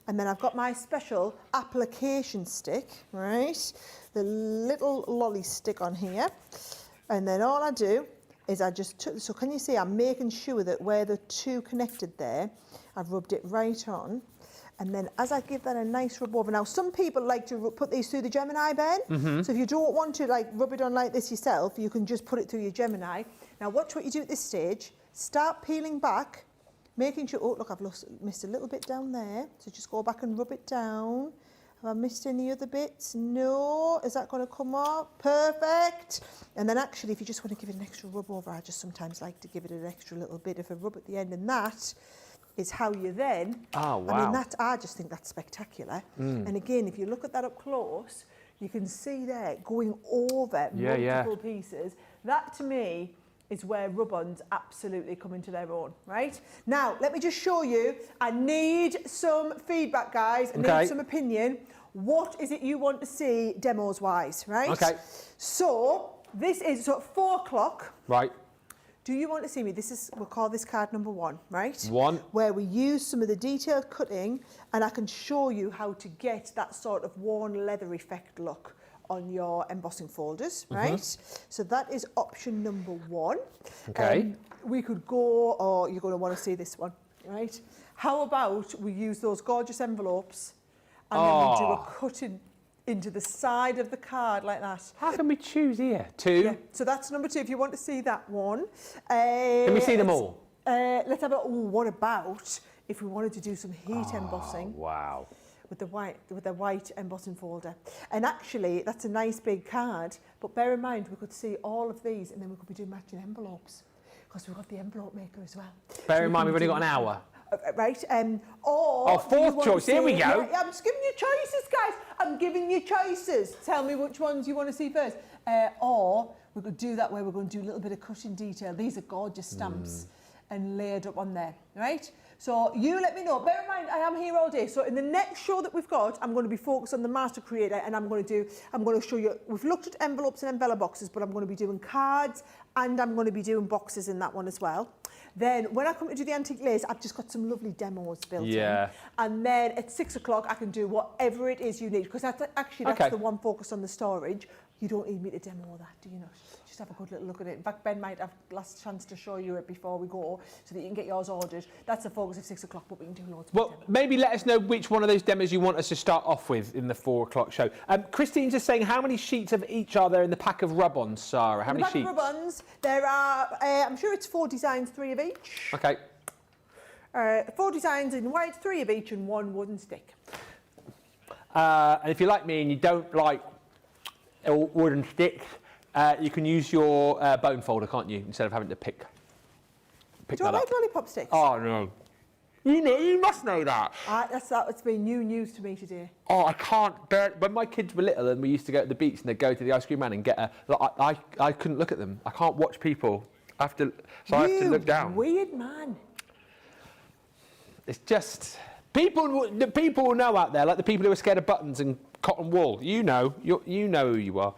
And then I've got my special application stick, right? The little lolly stick on here. And then all I do is I just took, so can you see I'm making sure that where the two connected there, I've rubbed it right on. And then as I give that a nice rub over, now some people like to put these through the Gemini, Ben. So if you don't want to like rub it on like this yourself, you can just put it through your Gemini. Now watch what you do at this stage. Start peeling back, making sure, oh look, I've missed a little bit down there. So just go back and rub it down. Have I missed any other bits? No. Is that going to come off? Perfect. And then actually, if you just want to give it an extra rub over, I just sometimes like to give it an extra little bit of a rub at the end, and that is how you then,
oh, wow.
I mean, I just think that's spectacular. And again, if you look at that up close, you can see there going over multiple pieces. That to me is where Rubons absolutely come into their own, right? Now, let me just show you. I need some feedback, guys. I need some opinion. What is it you want to see demos-wise, right?
Okay.
So, this is, so at 4 o'clock.
Right.
Do you want to see me? This is, we'll call this card number 1, right?
1.
Where we use some of the detailed cutting, and I can show you how to get that sort of worn leather effect look on your embossing folders, right? So that is option number 1.
Okay.
We could go, or you're going to want to see this one, right? How about we use those gorgeous envelopes and then we do a cutting into the side of the card like that.
How can we choose here? 2?
Yeah, so that's number 2, if you want to see that one.
Can we see them all?
Let's have a, what about if we wanted to do some heat embossing?
Wow.
With the white embossing folder. And actually, that's a nice big card, but bear in mind, we could see all of these and then we could be doing matching envelopes, because we've got the envelope maker as well.
Bear in mind, we've only got an hour.
Right, or...
fourth choice, here we go.
Yeah, I'm just giving you choices, guys. I'm giving you choices. Tell me which ones you want to see first. Or we could do that where we're going to do a little bit of cutting detail. These are gorgeous stamps and layered up on there, right? So you let me know. Bear in mind, I am here all day. So in the next show that we've got, I'm going to be focused on the Master Creator, and I'm going to show you, we've looked at envelopes and envelope boxes, but I'm going to be doing cards and I'm going to be doing boxes in that one as well. Then when I come to do the antique lace, I've just got some lovely demos built in. And then at 6 o'clock, I can do whatever it is you need, because that's the one focused on the storage. You don't need me to demo that, do you not? Just have a good little look at it. In fact, Ben might have last chance to show you it before we go, so that you can get yours ordered. That's the focus at 6 o'clock, but we can do loads more demos.
Maybe let us know which one of those demos you want us to start off with in the 4 o'clock show. Christine's just saying, how many sheets of each are there in the pack of Rubons, Sarah? How many sheets?
In the pack of Rubons, there are, I'm sure it's 4 designs, 3 of each.
Okay.
4 designs in white, 3 of each, and 1 wooden stick.
And if you're like me and you don't like wooden sticks, you can use your bone folder, can't you, instead of having to pick
Do you like lollipop sticks?
Oh, no. You must know that.
That's been new news to me today.
Oh, I can't bear. When my kids were little and we used to go to the beach and they'd go to the ice cream man and get a. Like, I couldn't look at them. I can't watch people. I have to look down.
Weird man.
It's just the people who know out there, like the people who are scared of buttons and cotton wool. You know who you are.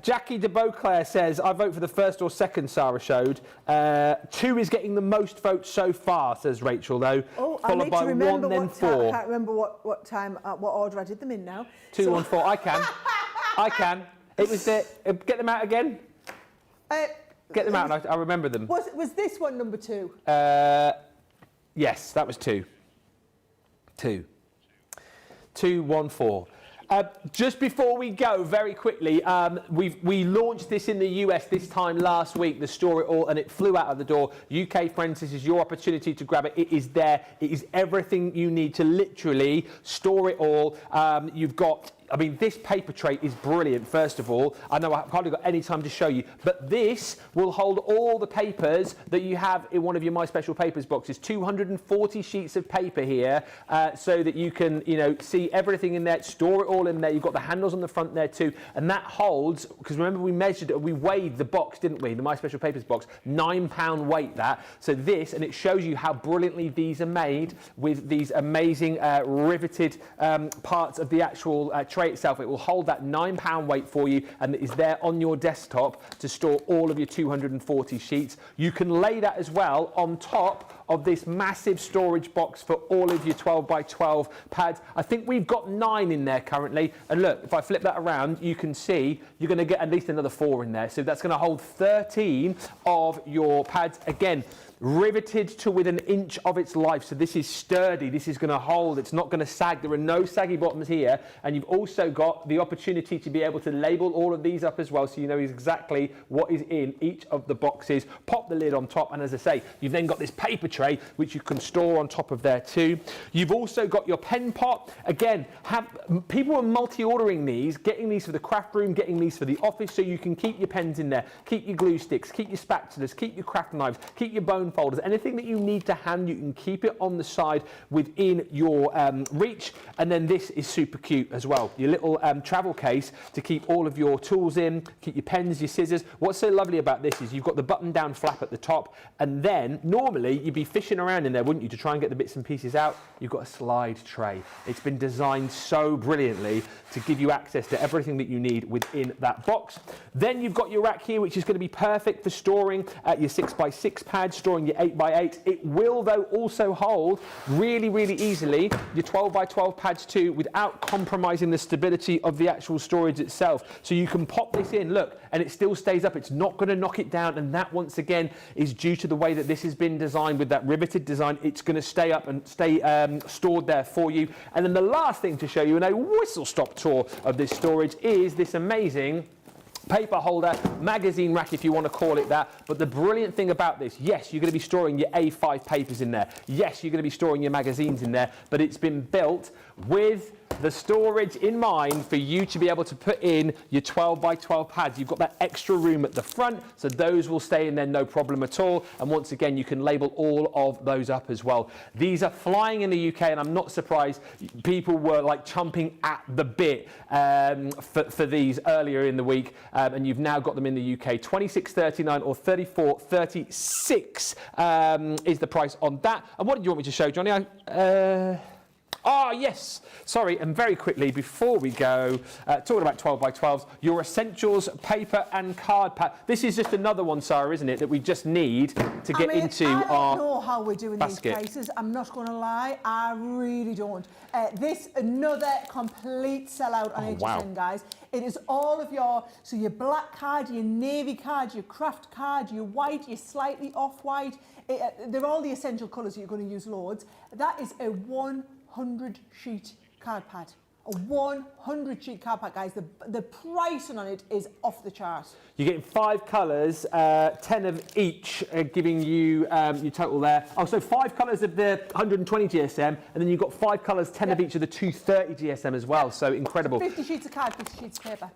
Jackie de Beauclair says, I vote for the first or second Sara showed. 2 is getting the most votes so far, says Rachel, though.
Oh,
followed by 1, then 4.
I can't remember what time, what order I did them in now.
2, 1, 4. I can. I can. It was the... get them out again. Get them out. I remember them.
Was this one number 2?
Yes, that was 2. 2. 2, 1, 4. Just before we go, very quickly, we launched this in the US this time last week, the Store It All, and it flew out of the door. UK friends, this is your opportunity to grab it. It is there. It is everything you need to literally store it all. You've got... I mean, this paper tray is brilliant, first of all. I know I've hardly got any time to show you, but this will hold all the papers that you have in one of your My Special Papers boxes. 240 sheets of paper here, so that you can, see everything in there, store it all in there. You've got the handles on the front there too, and that holds, because remember we measured it, we weighed the box, didn't we? The My Special Papers box, £9 weight that. So this, and it shows you how brilliantly these are made with these amazing riveted parts of the actual tray itself. It will hold that £9 weight for you, and it is there on your desktop to store all of your 240 sheets. You can lay that as well on top of this massive storage box for all of your 12 by 12 pads. I think we've got 9 in there currently, and look, if I flip that around, you can see you're going to get at least another 4 in there, so that's going to hold 13 of your pads. Again, riveted to within an inch of its life, so this is sturdy, this is going to hold, it's not going to sag, there are no saggy bottoms here, and you've also got the opportunity to be able to label all of these up as well, so you know exactly what is in each of the boxes. Pop the lid on top, and as I say, you've then got this paper tray which you can store on top of there too. You've also got your pen pot. Again, people are multi-ordering these, getting these for the craft room, getting these for the office, so you can keep your pens in there, keep your glue sticks, keep your spatulas, keep your craft knives, keep your bone folders, anything that you need to hand, you can keep it on the side within your reach. And then this is super cute as well, your little travel case to keep all of your tools in, keep your pens, your scissors. What's so lovely about this is you've got the button down flap at the top, and then normally you'd be fishing around in there, wouldn't you, to try and get the bits and pieces out. You've got a slide tray. It's been designed so brilliantly to give you access to everything that you need within that box. Then you've got your rack here, which is going to be perfect for storing your 6x6 pads, storing your 8x8. It will, though, also hold really, really easily your 12x12 pads too, without compromising the stability of the actual storage itself. So you can pop this in, look, and it still stays up. It's not going to knock it down, and that, once again, is due to the way that this has been designed with that riveted design. It's going to stay up and stay stored there for you. And then the last thing to show you in a whistle-stop tour of this storage is this amazing paper holder, magazine rack if you want to call it that. But the brilliant thing about this, yes, you're going to be storing your A5 papers in there. Yes, you're going to be storing your magazines in there, but it's been built with the storage in mind for you to be able to put in your 12x12 pads. You've got that extra room at the front, so those will stay in there no problem at all. And once again, you can label all of those up as well. These are flying in the UK, and I'm not surprised people were like chomping at the bit for these earlier in the week, and you've now got them in the UK. £26.39 or £34.36 is the price on that. And what did you want me to show, Johnny? Yes, sorry, and very quickly before we go, talking about 12x12s, your essentials paper and card pack. This is just another one, Sara, isn't it, that we just need to get into our basket.
I don't know how we're doing these prices, I'm not going to lie, I really don't. This, another complete sellout on HSN, guys. It is all of your black card, your navy card, your craft card, your white, your slightly off-white. They're all the essential colours that you're going to use loads. That is a 100-sheet card pad. A 100-sheet card pad, guys. The pricing on it is off the chart. You're getting 5 colours, 10 of each, giving you your total there. Oh, so 5 colours of the 120 GSM, and then you've got 5 colours, 10 of each of the 230 GSM as well. So incredible. 50 sheets of card, 50 sheets of paper.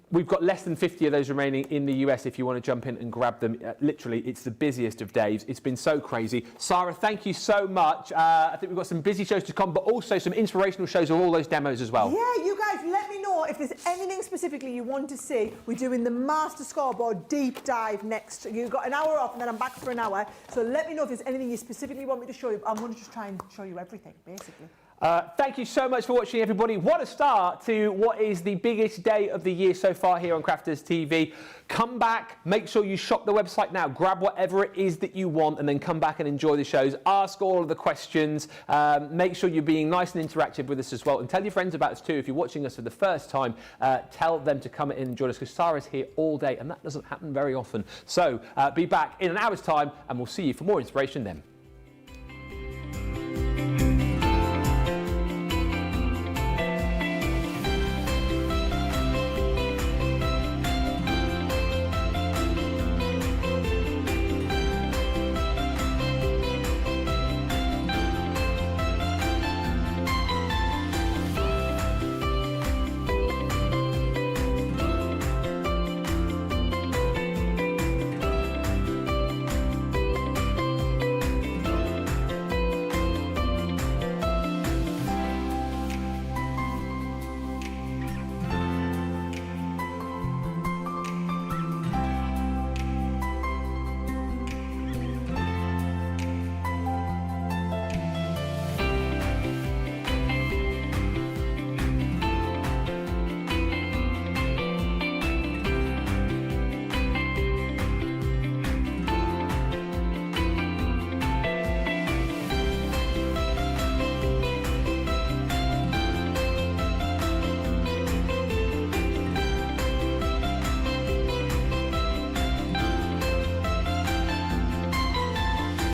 We've got less than 50 of those remaining in the US if you want to jump in and grab them. Literally, it's the busiest of days. It's been so crazy. Sara, thank you so much. I think we've got some busy shows to come, but also some inspirational shows of all those demos as well.
Yeah, you guys, let me know if there's anything specifically you want to see. We're doing the Master Scoreboard deep dive next. You've got an hour off and then I'm back for an hour. So let me know if there's anything you specifically want me to show you. I'm going to just try and show you everything, basically.
Thank you so much for watching, everybody. What a start to what is the biggest day of the year so far here on Crafters TV. Come back, make sure you shop the website now, grab whatever it is that you want, and then come back and enjoy the shows. Ask all of the questions. Make sure you're being nice and interactive with us as well, and tell your friends about us too. If you're watching us for the first time, tell them to come in and join us, because Sara's here all day, and that doesn't happen very often. So be back in an hour's time, and we'll see you for more inspiration then.